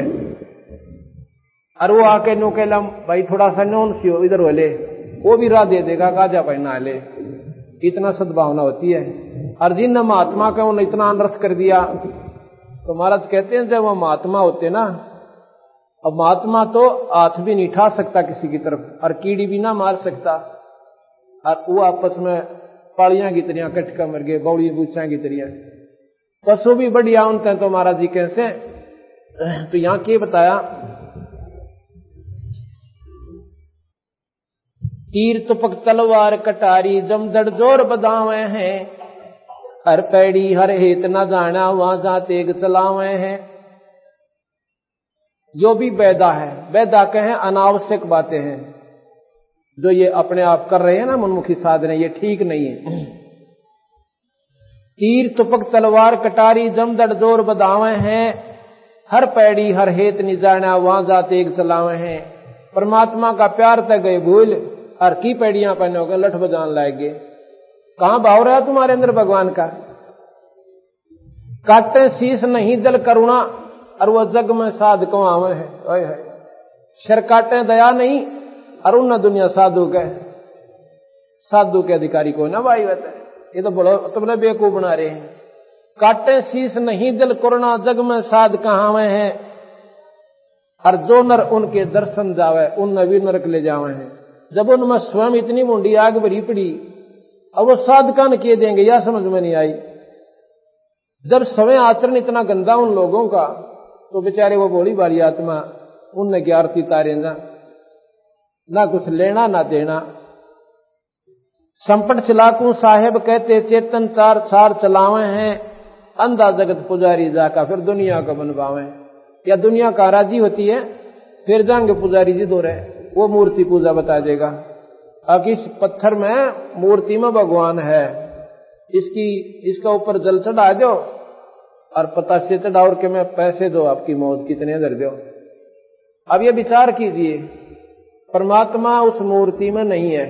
और वो आके नो कहला भाई थोड़ा सा नौन सी हो इधर वाले, वो भी राह दे देगा, काजा भाई नहा ले। इतना सद्भावना होती है। और जिन महात्मा का उन्होंने इतना अनर्थ कर दिया, तो महाराज कहते हैं जब वो महात्मा होते ना, अब महात्मा तो हाथ भी नहीं उठा सकता किसी की तरफ और कीड़ी भी ना मार सकता, और वो आपस में पालियां की तरह कटका मर गए, बौड़ी बूचा की तरह। पशु भी बढ़िया उनते हैं तो महाराज जी कैसे। तो यहां क्या बताया, तीर तुपक तलवार कटारी जमदड़ जोर बदावे हैं, हर पैड़ी हर हेत न जाना वहां जा तेग चलावे हैं। जो भी वैदा है, वैदा कहें अनावश्यक बातें हैं जो ये अपने आप कर रहे हैं ना मनमुखी साधने, ये ठीक नहीं है। तीर तुपक तलवार कटारी जमदड़ जोर बदावे हैं। हर पैड़ी हर हेत नि जाना वहां जा तेग चलावे हैं। परमात्मा का प्यार तक गए भूल और की पैड़ियां पहनोगे लठ बजान लाएंगे। कहां भाव रहा तुम्हारे अंदर भगवान का? काटे शीश नहीं दल करुणा और वह जग में साध कमावे है। शर काटे दया नहीं और उन दुनिया साधु के अधिकारी को ना भाई बता, ये तो बड़े बेवकूफ बना रहे हैं। काटे शीश नहीं दिल करुणा जग में साध कहावे हैं। और जो नर उनके दर्शन जावे उन नवी नरक ले जावे हैं। जब उनमें स्वयं इतनी मुंडी आग भरी पड़ी अब वो साधकान किए देंगे, यह समझ में नहीं आई। जब समय आचरण इतना गंदा उन लोगों का तो बेचारे वो भोली भाली आत्मा उनने ग्यारती तारे ना कुछ लेना ना देना। संपट चलाकू साहेब कहते चेतन चार सार चलावे हैं। अंधा जगत पुजारी जाका फिर दुनिया को बनवावे। या दुनिया का राजी होती है फिर जाएंगे पुजारी जी दो रहे, वो मूर्ति पूजा बता देगा। अब इस पत्थर में मूर्ति में भगवान है, इसका ऊपर जल चढ़ा दो और पता से चढ़ाओ के मैं पैसे दो, आपकी मौत कितने दर दो। अब ये विचार कीजिए, परमात्मा उस मूर्ति में नहीं है।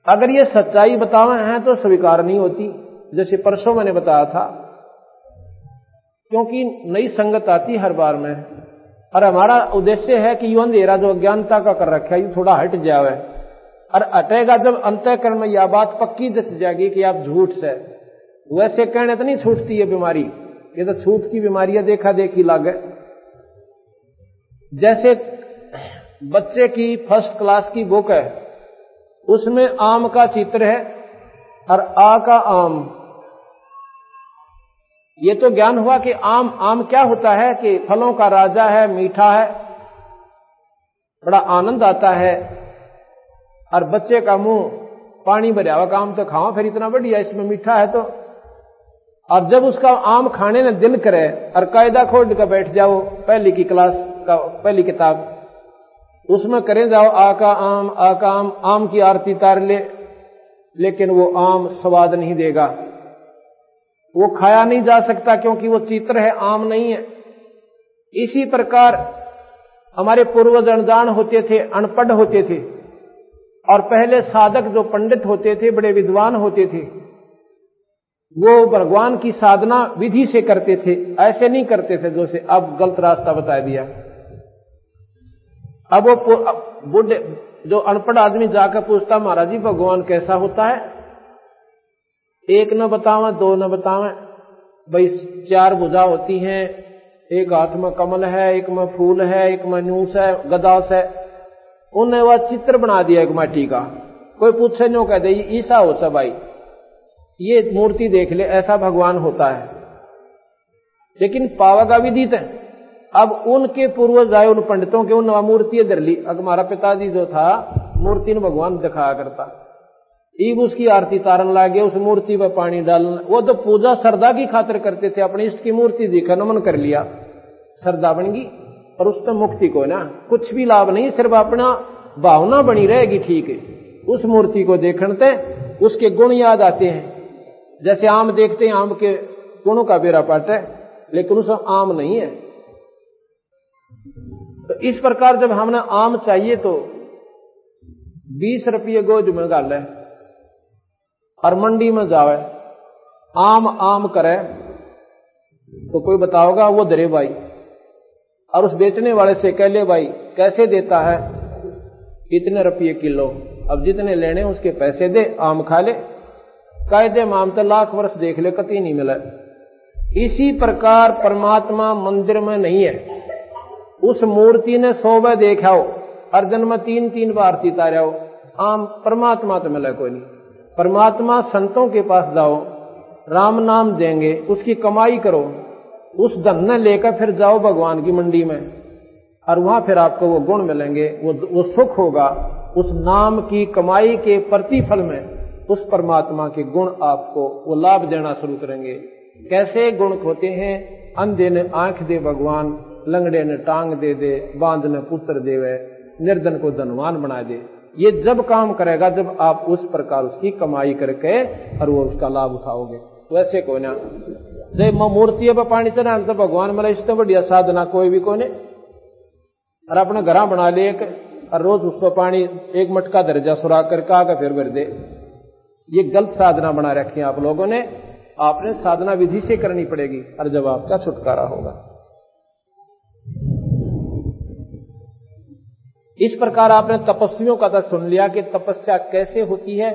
अगर ये सच्चाई बतावे हैं तो स्वीकार नहीं होती, जैसे परसों मैंने बताया था, क्योंकि नई संगत आती हर बार में। और हमारा उद्देश्य है कि यू अंधेरा जो अज्ञानता का कर रखा है ये थोड़ा हट जावे। और हटेगा जब अंतःकरण में यह बात पक्की दस जाएगी कि आप झूठ से, वैसे कहने तो नहीं छूटती है बीमारी, ये तो छूट की बीमारियां देखा देखी लागे। जैसे बच्चे की फर्स्ट क्लास की बुक है, उसमें आम का चित्र है और आ का आम। ये तो ज्ञान हुआ कि आम क्या होता है कि फलों का राजा है, मीठा है, बड़ा आनंद आता है। और बच्चे का मुंह पानी भरा हुआ, आम तो खाओ फिर इतना बढ़िया इसमें मीठा है तो। और जब उसका आम खाने में दिल करे और कायदा खोल कर बैठ जाओ, पहली की क्लास का पहली किताब उसमें करें जाओ आ का आम, आम की आरती तार ले, लेकिन वो आम स्वाद नहीं देगा, वो खाया नहीं जा सकता क्योंकि वो चित्र है, आम नहीं है। इसी प्रकार हमारे पूर्वज अनजान होते थे, अनपढ़ होते थे, और पहले साधक जो पंडित होते थे, बड़े विद्वान होते थे, वो भगवान की साधना विधि से करते थे, ऐसे नहीं करते थे जो से अब गलत रास्ता बता दिया। अब वो बुढ़े जो अनपढ़ आदमी जाकर पूछता महाराज जी भगवान कैसा होता है, एक न बतावे दो न बतावे, भाई चार भुजा होती हैं, एक हाथ में कमल है, एक में फूल है, एक में नूस है, गदास है। उन्हें वह चित्र बना दिया एक माटी का। कोई पूछे नो कह दे ईसा हो सब भाई, ये मूर्ति देख ले, ऐसा भगवान होता है। लेकिन पावगा विदित है। अब उनके पूर्वज आए, उन पंडितों के, उन मूर्ति धर ली। अब हमारा पिताजी जो था मूर्ति ने भगवान दिखाया करता, ईब उसकी आरती तारन लागे, उस मूर्ति पर पानी डालना। वो तो पूजा श्रद्धा की खातिर करते थे, अपने इष्ट की मूर्ति देखा नमन कर लिया, श्रद्धा बन गई। और उससे मुक्ति को ना कुछ भी लाभ नहीं, सिर्फ अपना भावना बनी रहेगी। ठीक है, उस मूर्ति को देखते उसके गुण याद आते हैं। जैसे आम देखते हैं, आम के गुणों का बेरा पाट है, लेकिन उस आम नहीं है। तो इस प्रकार जब हमने आम चाहिए तो 20 रुपये गोज में गाल है और मंडी में जावे आम करे तो कोई बताओगा वो दरे भाई, और उस बेचने वाले से कह ले भाई कैसे देता है, इतने रुपये किलो, अब जितने लेने उसके पैसे दे, आम खा ले। कायदे में आम तो लाख वर्ष देख ले कतई नहीं मिला। इसी प्रकार परमात्मा मंदिर में नहीं है, उस मूर्ति ने 100 बार देखा हो, अर्जन में 3-3 बार तीतारा हो, आम परमात्मा तो मिला कोई नहीं। परमात्मा संतों के पास जाओ, राम नाम देंगे, उसकी कमाई करो, उस धन ने लेकर फिर जाओ भगवान की मंडी में, और वहां फिर आपको वो गुण मिलेंगे, वो सुख होगा। उस नाम की कमाई के प्रतिफल में उस परमात्मा के गुण आपको वो लाभ देना शुरू करेंगे। कैसे गुण होते हैं? अंधे ने आंख दे भगवान, लंगड़े ने टांग दे दे, बांध ने पुत्र देवे, निर्धन को धनवान बना दे। ये जब काम करेगा जब आप उस प्रकार उसकी कमाई करके और वो उसका लाभ उठाओगे। तो ऐसे को ना जब मूर्ति पर पानी चढ़ा तो भगवान मतलब इससे बढ़िया साधना कोई भी को नहीं। और अपने घर बना ले और रोज उस पर पानी एक मटका दर्जा सुराख कर का फिर भर दे। ये गलत साधना बना रखी है आप लोगों ने। आपने साधना विधि से करनी पड़ेगी और जब आपका छुटकारा होगा। इस प्रकार आपने तपस्वियों का तो सुन लिया कि तपस्या कैसे होती है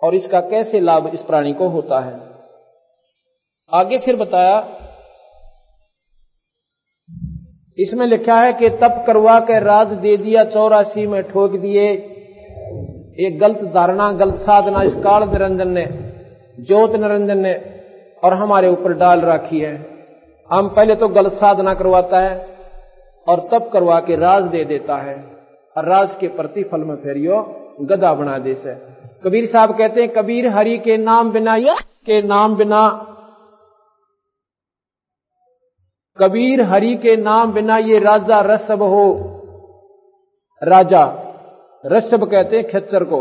और इसका कैसे लाभ इस प्राणी को होता है। आगे फिर बताया, इसमें लिखा है कि तप करवा के राज दे दिया 84 में ठोक दिए। एक गलत धारणा, गलत साधना इस काल निरंजन ने, ज्योत निरंजन ने और हमारे ऊपर डाल रखी है। हम पहले तो गलत साधना करवाता है और तप करवा के राज दे देता है और राज के प्रतिफल में फिर यो गधा बना दे से। कबीर साहब कहते हैं, कबीर हरि के नाम बिना के नाम बिना, कबीर हरि के नाम बिना ये राजा रसब हो। राजा रसब कहते हैं खच्चर को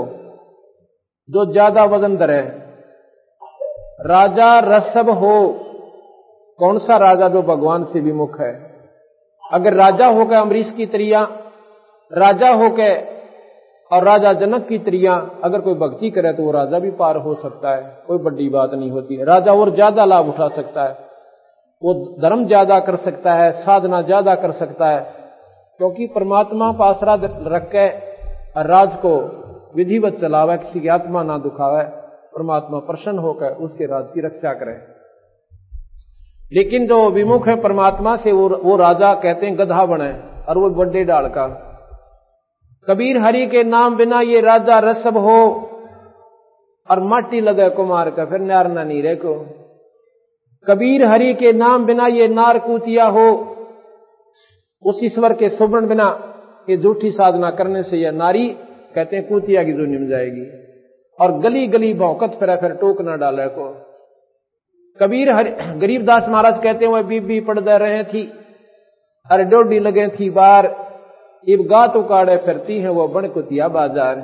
जो ज्यादा वजन धरे। राजा रसब हो, कौन सा राजा? जो भगवान से विमुख है। अगर राजा होकर अमरीश की तरिया, राजा होकर और राजा जनक की तरिया अगर कोई भक्ति करे तो वो राजा भी पार हो सकता है, कोई बड़ी बात नहीं होती। राजा और ज्यादा लाभ उठा सकता है, वो धर्म ज्यादा कर सकता है, साधना ज्यादा कर सकता है, क्योंकि परमात्मा पर आसरा रख के राज को विधिवत चलावे, किसी की आत्मा ना दुखावे, परमात्मा प्रसन्न होकर उसके राज की रक्षा करे। लेकिन जो विमुख है परमात्मा से वो राजा कहते हैं गधा बने और वो बड़े डाल का। कबीर हरि के नाम बिना ये राजा रसब हो और माटी लगे कुमार का फिर नारना नीरे को। कबीर हरि के नाम बिना ये नार कूतिया हो, उस ईश्वर के सुमरण बिना ये झूठी साधना करने से यह नारी कहते हैं कूतिया की जोनी में जाएगी और गली गली भौंकत फिर टोक न डाले को। कबीर गरीबदास महाराज कहते हैं वह बीबी पड़दे रहे थी अरे डोडी लगे थी बार, इब गात उकाड़े फिरती हैं वो बण कुतिया बाजार।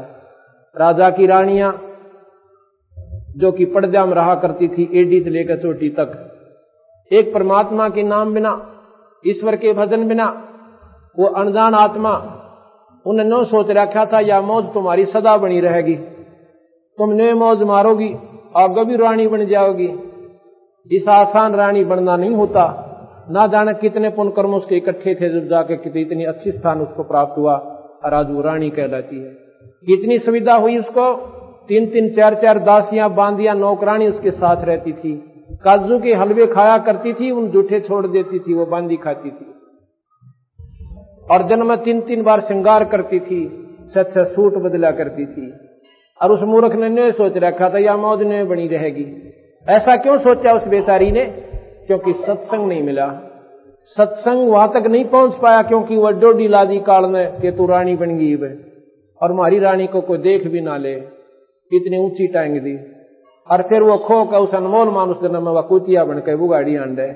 राजा की रानियां जो कि पर्दा में रहा करती थी एडी से लेकर चोटी तक, एक परमात्मा के नाम बिना, ईश्वर के भजन बिना, वो अनजान आत्मा उन्हें न सोच रखा था या मौज तुम्हारी सदा बनी रहेगी, तुमने मौज मारोगी आगे भी रानी बन जाओगी। इस आसान रानी बनना नहीं होता, ना जाने कितने पुण्य कर्म उसके इकट्ठे थे जब जाके कितनी अच्छी स्थान उसको प्राप्त हुआ और आज वो रानी कहलाती है। कितनी सुविधा हुई उसको, 3-3 4-4 दासियां बांदियां नौकरानी उसके साथ रहती थी, काजू के हलवे खाया करती थी, उन जूठे छोड़ देती थी, वो बांदी खाती थी और दिन में 3-3 बार श्रृंगार करती थी, 6-6 सूट बदला करती थी। और उस मूर्ख ने नहीं सोच रखा था या मौज नहीं बनी रहेगी। ऐसा क्यों सोचा उस बेचारी ने? क्योंकि सत्संग नहीं मिला, सत्संग वहां तक नहीं पहुंच पाया, क्योंकि वह डोडी लादी काल में कि तू रानी बन गई है और हमारी रानी को कोई देख भी ना ले, इतनी ऊंची टांग दी। और फिर वो खो का उस अनमोल मानुष जन्म में वह कुतिया बन के बुगाड़ी आंडे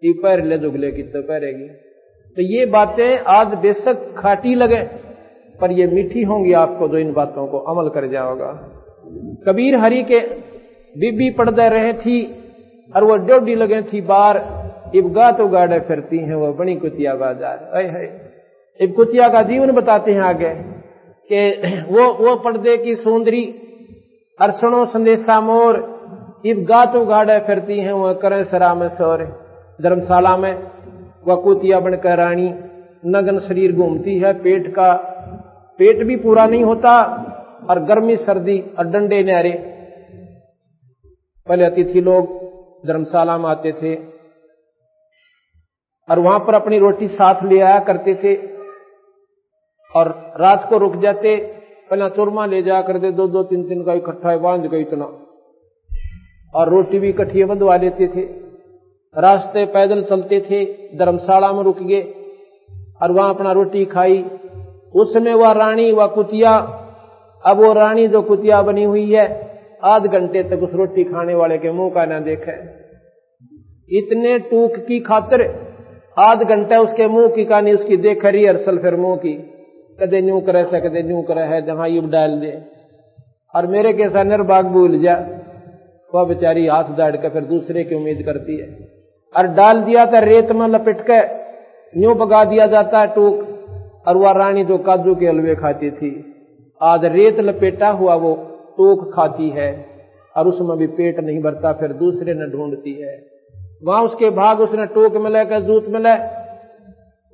पैर ले जुगले कितने पैरेगी। तो ये बातें आज बेशक खाटी लगे पर ये मीठी होंगी आपको जो इन बातों को अमल कर जाओगा। कबीर हरि के बीबी पड़दे रहे थी और वो डोडी लगे थी बार, इब गात उगाड़े फिरती हैं वो बनी कुतिया बाजार। इब कुतिया का जीवन बताते हैं आगे कि वो पर्दे की सुंदरी अर्चनो संदेशा मोर, इब गात उगाड़े फिरती हैं वो करें सरा में सोर। धर्मशाला में वह कुतिया बनकर रानी नग्न शरीर घूमती है, पेट भी पूरा नहीं होता और गर्मी सर्दी और डंडे न्यारे। पहले अतिथि लोग धर्मशाला में आते थे और वहां पर अपनी रोटी साथ ले आया करते थे और रात को रुक जाते, पहला चूरमा ले जा करते, 2-2 3-3 का इकट्ठा बांध गई इतना, और रोटी भी इकट्ठी बंधवा लेते थे। रास्ते पैदल चलते थे, धर्मशाला में रुक गए और वहां अपना रोटी खाई। उसमें वह रानी, वह कुतिया, अब वो रानी जो कुतिया बनी हुई है आध घंटे तक उस रोटी खाने वाले के मुंह का ना देखे। इतने टूक की खातिर आध घंटा उसके मुंह की कहानी उसकी देख रिहर्सल फिर मुंह की, कदे न्यू करे से कदे न्यू करे है जहां युब डाल दे। और मेरे के साथ निर्भाग भूल जा, वह बेचारी हाथ दाड़ के फिर दूसरे की उम्मीद करती है। और डाल दिया था रेत में लपेट के न्यू पका दिया जाता है टूक। और वह रानी जो काजू के हलवे खाती थी आज रेत लपेटा हुआ वो टूक खाती है और उसमें भी पेट नहीं भरता, फिर दूसरे न ढूंढती है। वहां उसके भाग उसने टोक मिला का जूत मिला।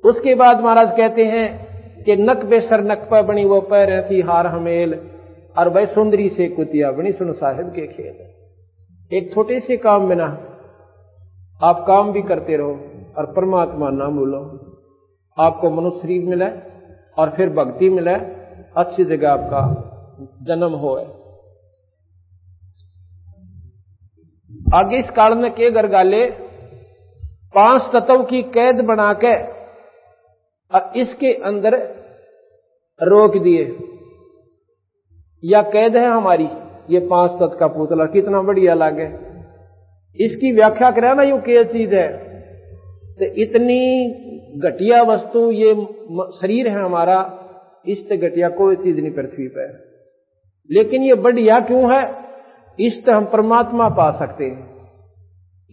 उसके बाद महाराज कहते हैं कि नक बेसर नक पर बनी वो पैर थी हार हमेल, और वह सुंदरी से कुतिया बनी सुन साहिब के खेल। एक छोटे से काम में ना आप काम भी करते रहो और परमात्मा ना भूलो, आपको मनुष्य शरीर मिले और फिर भक्ति मिले, अच्छी जगह आपका जन्म हो। आगे इस काल में के गरगाले 5 तत्व की कैद बना के और इसके अंदर रोक दिए। या कैद है हमारी ये 5 तत्व का पुतला, कितना बढ़िया लागे। इसकी व्याख्या करें ना, यूं क्या चीज है तो इतनी घटिया वस्तु ये शरीर है हमारा, इससे घटिया कोई चीज नहीं पृथ्वी पर। लेकिन ये बढ़िया क्यों है, इससे हम परमात्मा पा सकते हैं,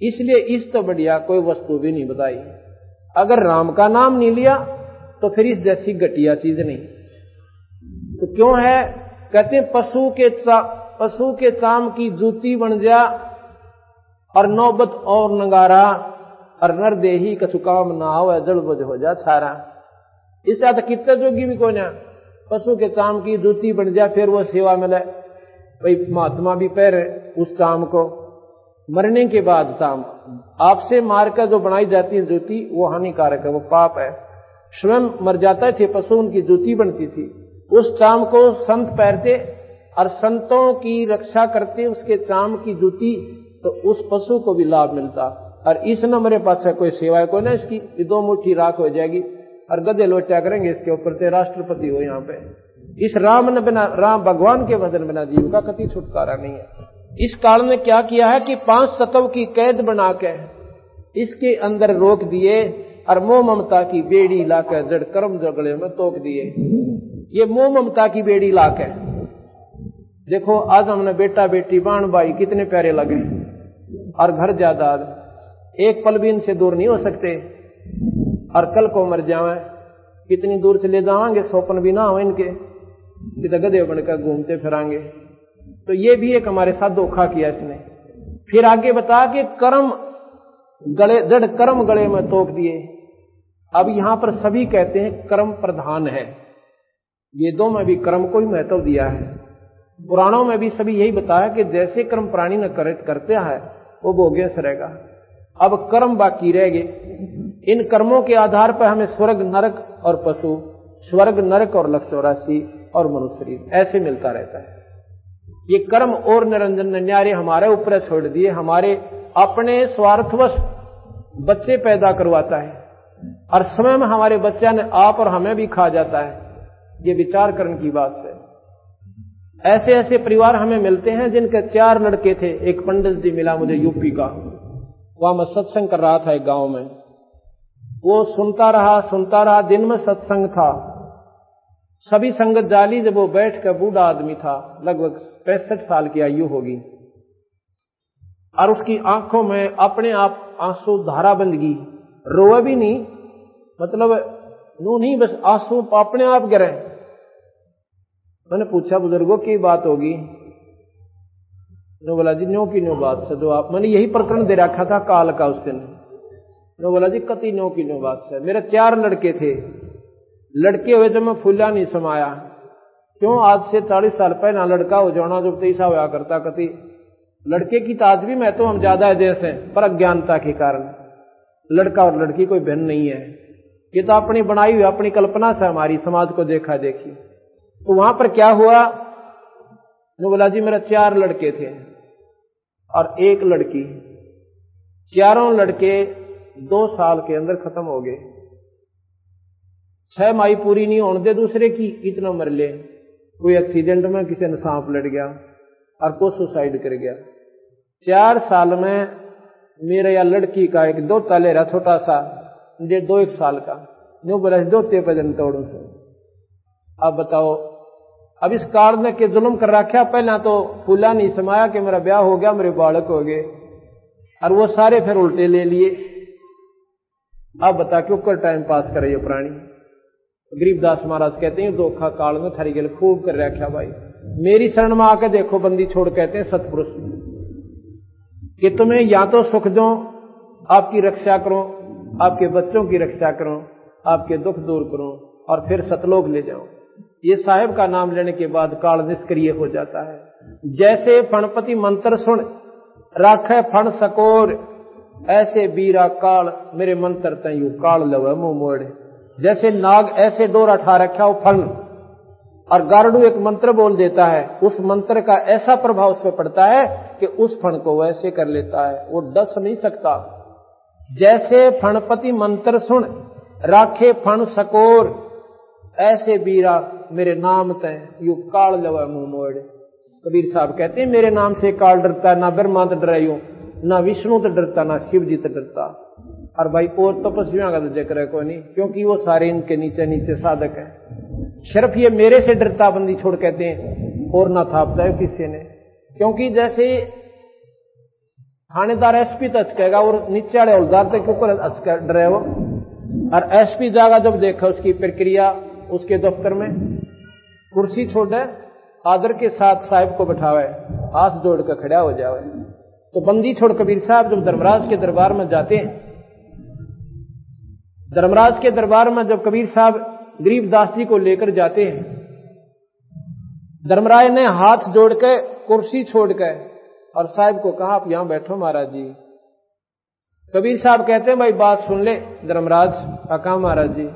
इसलिए इस तो बढ़िया कोई वस्तु भी नहीं बताई। अगर राम का नाम नहीं लिया तो फिर इस जैसी घटिया चीज नहीं। तो क्यों है, कहते हैं पशु के चाम की जूती बन जा और नौबत और नगारा, और नर देही कछु काम ना हो जड़ बुझ हो जा छारा। इससे तो कितने जोगी भी कोई ना, पशु के चाम की जूती बन जा फिर वो सेवा मिले। भाई महात्मा भी पैर उस चाम को, मरने के बाद चाम आपसे मारकर जो बनाई जाती है जूती वो हानिकारक है, वो पाप है। स्वयं मर जाते थे पशु, उनकी जूती बनती थी। उस चाम को संत पहनते और संतों की रक्षा करते उसके चाम की जूती, तो उस पशु को भी लाभ मिलता। और इस न मेरे पास कोई सेवा को ना, इसकी 2 मुट्ठी राख हो जाएगी और गधे लोचा करेंगे इसके ऊपर से राष्ट्रपति हो। यहाँ पे इस राम ने बिना, राम भगवान के भजन बिना जीव का कति छुटकारा नहीं है। इस काल में क्या किया है कि 5 तत्व की कैद बना के इसके अंदर रोक दिए और मोह ममता की बेड़ी लाकर जड़ कर्म जगड़े में तोक दिए। ये मोह ममता की बेड़ी लाके देखो, आज हमने बेटा बेटी बाण भाई कितने प्यारे लगे और घर जायदाद, एक पल भी इनसे दूर नहीं हो सकते। और कल को मर जावे कितनी दूर चले जावांगे, स्वप्न भी ना हो इनके, किधर गधे बनकर घूमते फिरांगे। तो ये भी एक हमारे साथ धोखा किया इसने। फिर आगे बता कि कर्म गले जड़ कर्म गले में तोक दिए। अब यहां पर सभी कहते हैं कर्म प्रधान है, वेदों में भी कर्म को ही महत्व दिया है, पुराणों में भी सभी यही बताया कि जैसे कर्म प्राणी न करते हैं वो भोग्य से रहेगा। अब कर्म बाकी रह गए। इन कर्मों के आधार पर हमें स्वर्ग नरक और पशु, स्वर्ग नरक और 184 और मनुष्य शरीर ऐसे मिलता रहता है। ये कर्म और निरंजन न्यारे हमारे ऊपर छोड़ दिए, हमारे अपने स्वार्थवश बच्चे पैदा करवाता है और समय में हमारे बच्चा ने आप और हमें भी खा जाता है। ये विचार करने की बात है। ऐसे ऐसे परिवार हमें मिलते हैं जिनके 4 लड़के थे। एक पंडित जी मिला मुझे यूपी का, वहां मैं सत्संग कर रहा था एक गांव में। वो सुनता रहा, दिन में सत्संग था, सभी संगत जाली। जब वो बैठ कर, बूढ़ा आदमी था, लगभग 65 साल की आयु होगी, और उसकी आंखों में अपने आप आंसू धारा बंद गई। रोए भी नहीं, मतलब यूं नहीं, बस आंसू अपने आप गिरे। मैंने पूछा बुजुर्गों की बात होगी? नो बोला जी नो की नो बात से, जो आप, मैंने यही प्रकरण दे रखा था काल का उस दिन। नो बोला जी कति नो की नो बात से, मेरे 4 लड़के थे, लड़के हुए जब मैं फूला नहीं समाया। क्यों, आज से 40 साल पहले लड़का हो जाना जब तैसा हुआ करता, कति लड़के की ताज भी मैं तो हम ज्यादा है जैसे, पर अज्ञानता के कारण लड़का और लड़की कोई भिन्न नहीं है। ये तो अपनी बनाई हुई अपनी कल्पना से हमारी समाज को देखा देखी। तो वहां पर क्या हुआ, नो बोला जी मेरे 4 लड़के थे और 1 लड़की, चारों लड़के 2 साल के अंदर खत्म हो गए। 6 माही पूरी नहीं होने दे दूसरे की, इतना मर ले। कोई एक्सीडेंट में किसी ने सांप लड़ गया, और को सुसाइड कर गया। 4 साल में मेरे या लड़की का एक दोता ले रहा छोटा सा, 2-1 साल का, न्यू बोला दोते पे दिन तोड़ू से। अब बताओ, अब इस काल ने के जुल्म कर रखा। पहला तो फूला नहीं समाया कि मेरा ब्याह हो गया, मेरे बालक हो गए, और वो सारे फिर उल्टे ले लिए। अब बता क्यों कर टाइम पास करे ये प्राणी। गरीबदास महाराज कहते हैं धोखा काल में थारी गल खूब कर रखा भाई। मेरी शरण में आके देखो बंदी छोड़, कहते हैं सतपुरुष, कि तुम्हें या तो सुख दो, आपकी रक्षा करो, आपके बच्चों की रक्षा करो, आपके दुख दूर करो, और फिर सतलोक ले जाओ। ये साहेब का नाम लेने के बाद काल निष्क्रिय हो जाता है। जैसे फणपति मंत्र सुन राखे फण सकोर, ऐसे बीरा काल मेरे मंत्र तयू काल लवे मुंह मोड़। जैसे नाग ऐसे डोरा ठा रखा हो फण, और गारडू एक मंत्र बोल देता है, उस मंत्र का ऐसा प्रभाव उस पर पड़ता है कि उस फण को वैसे कर लेता है, वो डस नहीं सकता। जैसे फणपति मंत्र सुन राखे फण सकोर, ऐसे बीरा मेरे नाम तय यू काल लवा मुंह मोड़। कबीर साहब कहते हैं मेरे नाम से काल डरता, ना ब्रह्मा तो डरायू, ना विष्णु तो डरता, ना शिव जी तो डरता। और भाई और तपस्वियों का तो जिक्र है कोई नहीं, क्योंकि वो सारे इनके नीचे नीचे साधक है। सिर्फ ये मेरे से डरता बंदी छोड़, कहते हैं, और ना थापता है किसी ने। क्योंकि जैसे थानेदार एसपी तो अचकेगा और नीचे वाले हौलदार तक क्यों डरे वो। और एसपी जागा जब देखा उसकी प्रक्रिया, उसके दफ्तर में कुर्सी छोड़े, आदर के साथ साहिब को बैठावे, हाथ जोड़ कर खड़ा हो जावे। तो बंदी छोड़ कबीर साहब जब धर्मराज के दरबार में जाते हैं, धर्मराज के दरबार में जब कबीर साहब गरीबदास जी को लेकर जाते हैं, धर्मराज ने हाथ जोड़ के कुर्सी छोड़ के और साहिब को कहा आप यहां बैठो महाराज जी। कबीर साहब कहते हैं भाई बात सुन ले धर्मराज। कहा महाराज जी,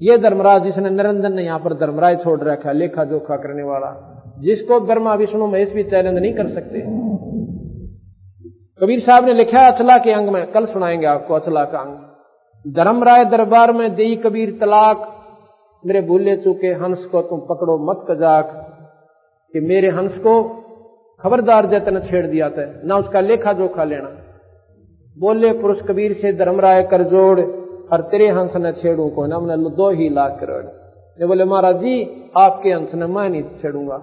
ये धर्मराज जिसने निरंजन ने यहां पर धर्मराज छोड़ रखा, लेखा जोखा करने वाला, जिसको ब्रह्मा विष्णु महेश भी चैलेंज नहीं कर सकते। कबीर साहब ने लिखा अचला के अंग में, कल सुनाएंगे आपको अचला का अंग। धर्मराय दरबार में देई कबीर तलाक, मेरे भूले चूके हंस को तुम पकड़ो मत कजाक, कि मेरे हंस को खबरदार जतन छेड़ दिया था, ना उसका लेखा जोखा लेना। बोले पुरुष कबीर से धर्मराय कर जोड़, और तेरे हंस न छेड़ू को ना, हमने 2 ही लाख करोड़। ये बोले महाराज जी आपके हंस ने मैं नहीं छेड़ूंगा,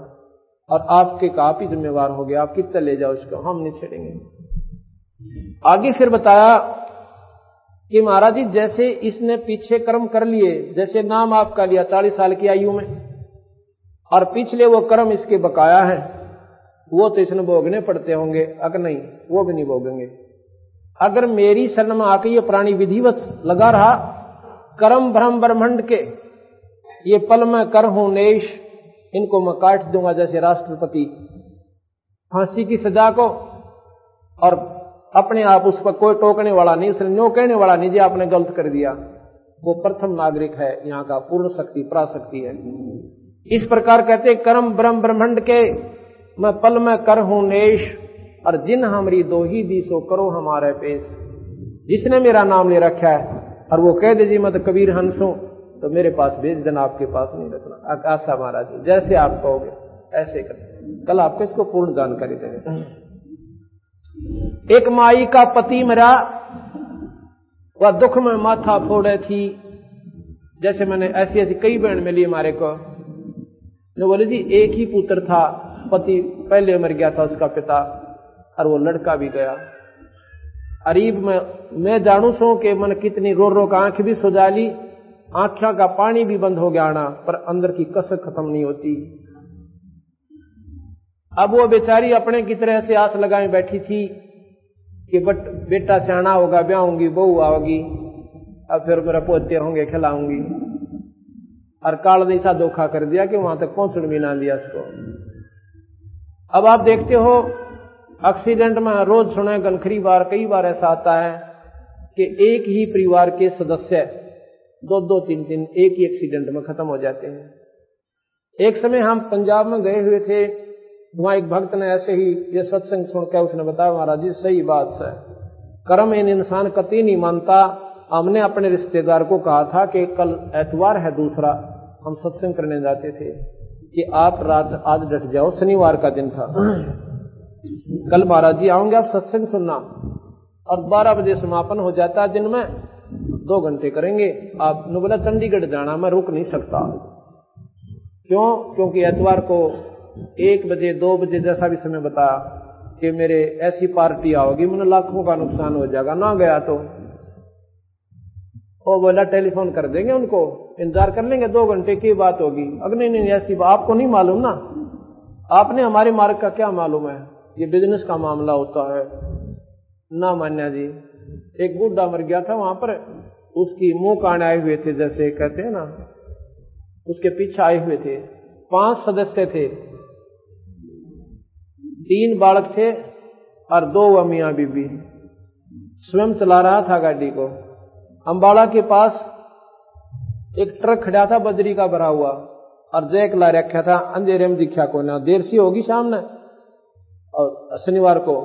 और आपके का आप ही जिम्मेवार हो गया, आप कितना ले जाओ उसको, हम नहीं छेड़ेंगे। आगे फिर बताया कि महाराज जी जैसे इसने पीछे कर्म कर लिए, जैसे नाम आपका लिया 40 साल की आयु में, और पिछले वो कर्म इसके बकाया है, वो तो इसने भोगने पड़ते होंगे, अगर नहीं वो भी नहीं भोगेंगे। अगर मेरी शरण में आके ये प्राणी विधिवत लगा रहा, कर्म भ्रम ब्रह्मंड के ये पल में कर हूं नेश, इनको मैं काट दूंगा जैसे राष्ट्रपति फांसी की सजा को, और अपने आप उस पर कोई टोकने वाला नहीं, उसने नो कहने वाला नहीं, जी आपने गलत कर दिया। वो प्रथम नागरिक है यहाँ का, पूर्ण शक्ति पराशक्ति है। इस प्रकार कहते कर्म ब्रह्म ब्रह्मंड के मैं पल में कर हूं नेश, और जिन हमारी 2 ही दी सो करो हमारे पेश। जिसने मेरा नाम ले रखा है और वो कह दे जी मैं तो कबीर हंस हूं, तो मेरे पास भेज देना, आपके पास नहीं रखना। आशा महाराज जी जैसे आप कहोगे ऐसे कर, कल आपको इसको पूर्ण जानकारी देंगे। एक माई का पति मरा, वह दुख में माथा फोड़े थी। जैसे मैंने ऐसी ऐसी कई बहन मिली हमारे को, जो बोले जी एक ही पुत्र था, पति पहले मर गया था उसका पिता, और वो लड़का भी गया। अरीब में मैं जानू सो कि मन कितनी रो रो का आंख भी सुजा ली, आंखों का पानी भी बंद हो गया आना, पर अंदर की कसक खत्म नहीं होती। अब वो बेचारी अपने की तरह से आस लगाए बैठी थी कि बट बेटा चाहना होगा, ब्याहूंगी, बहू आओगी, अब फिर मेरा पोते होंगे, खिलाऊंगी। और काल ने ऐसा धोखा कर दिया कि वहां तक पहुंचने भी ना दिया उसको। अब आप देखते हो एक्सीडेंट में रोज सुने गनखरी बार, कई बार ऐसा आता है कि एक ही परिवार के सदस्य 2-2, 3-3 एक ही एक्सीडेंट में खत्म हो जाते हैं। एक समय हम पंजाब में गए हुए थे, वहां एक भक्त ने ऐसे ही ये सत्संग सुनकर उसने बताया महाराज जी सही बात है, कर्म इन इंसान कतई नहीं मानता। हमने अपने रिश्तेदार को कहा था कि कल एतवार है दूसरा, हम सत्संग करने जाते थे, कि आप रात आज डट जाओ, शनिवार का दिन था। कल महाराज जी आऊंगे आप सत्संग सुनना, और 12 बजे समापन हो जाता है दिन में, 2 घंटे करेंगे। आपने बोला चंडीगढ़ जाना, मैं रुक नहीं सकता। क्यों? क्योंकि एतवार को 1 बजे 2 बजे जैसा भी समय बताया कि मेरे ऐसी पार्टी आओगी, मुझे लाखों का नुकसान हो जाएगा, ना गया तो वो बोला टेलीफोन कर देंगे उनको, इंतजार कर लेंगे, 2 घंटे की बात होगी। अगर नहीं ऐसी आपको नहीं मालूम ना, आपने हमारे मार्ग का क्या मालूम है, ये बिजनेस का मामला होता है ना। मान्या जी एक बूढ़ा मर गया था वहां पर, उसकी मुंह कान आए हुए थे, जैसे कहते हैं ना, उसके पीछे आए हुए थे। 5 सदस्य थे, 3 बालक थे और 2 मियां बीबी। स्वयं चला रहा था गाड़ी को। अंबाला के पास एक ट्रक खड़ा था बजरी का भरा हुआ, और जैक ला रखा था, अंधेरे में दिखा को ना, देर सी होगी शाम ने और शनिवार को,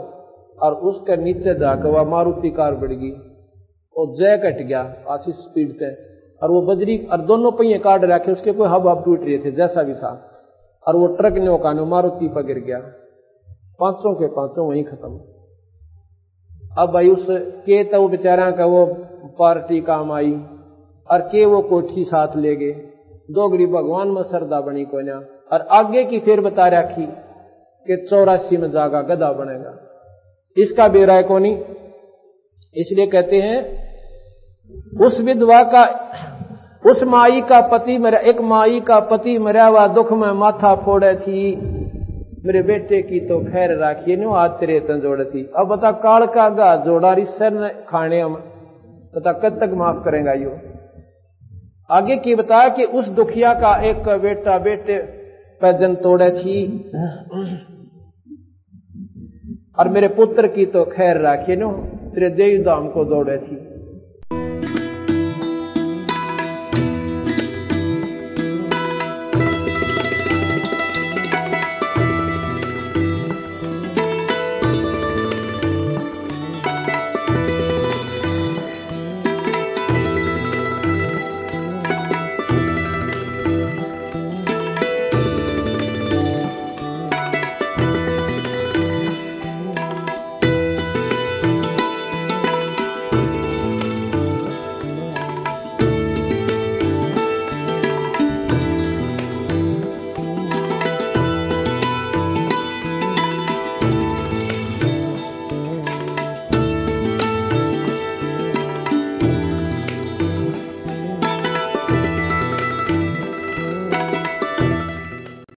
और उसके नीचे जाकर वह मारुति कार बढ़ गई और जैक हट गया आशी स्पीड से, और वो बजरी और दोनों पहिए काट रखे, उसके कोई हब टूट रहे थे जैसा भी था, और वो ट्रक ने वो मारुति पर गिर गया। 5 के 5 वहीं खत्म। अब भाई उस के तो बेचारा का वो पार्टी काम आई, और के वो कोठी साथ ले गए। 2 गरीब भगवान में श्रद्धा बनी को ना, और आगे की फिर बता रखी कि 84 में जागा गधा बनेगा। इसका बेराय को नहीं। इसलिए कहते हैं उस विधवा का, उस माई का पति मरा, एक माई का पति मरा हुआ दुख में माथा फोड़े थी, मेरे बेटे की तो खैर राखिए नो आज तेरे तन जोड़ थी। अब बता काल का गा जोड़ा रिसर खाने हम बता कब तक माफ करेगा यो। आगे की बताया कि उस दुखिया का एक बेटा बेटे पैदन तोड़े थी, और मेरे पुत्र की तो खैर राखिए नो तेरे देव धाम को दौड़े थी।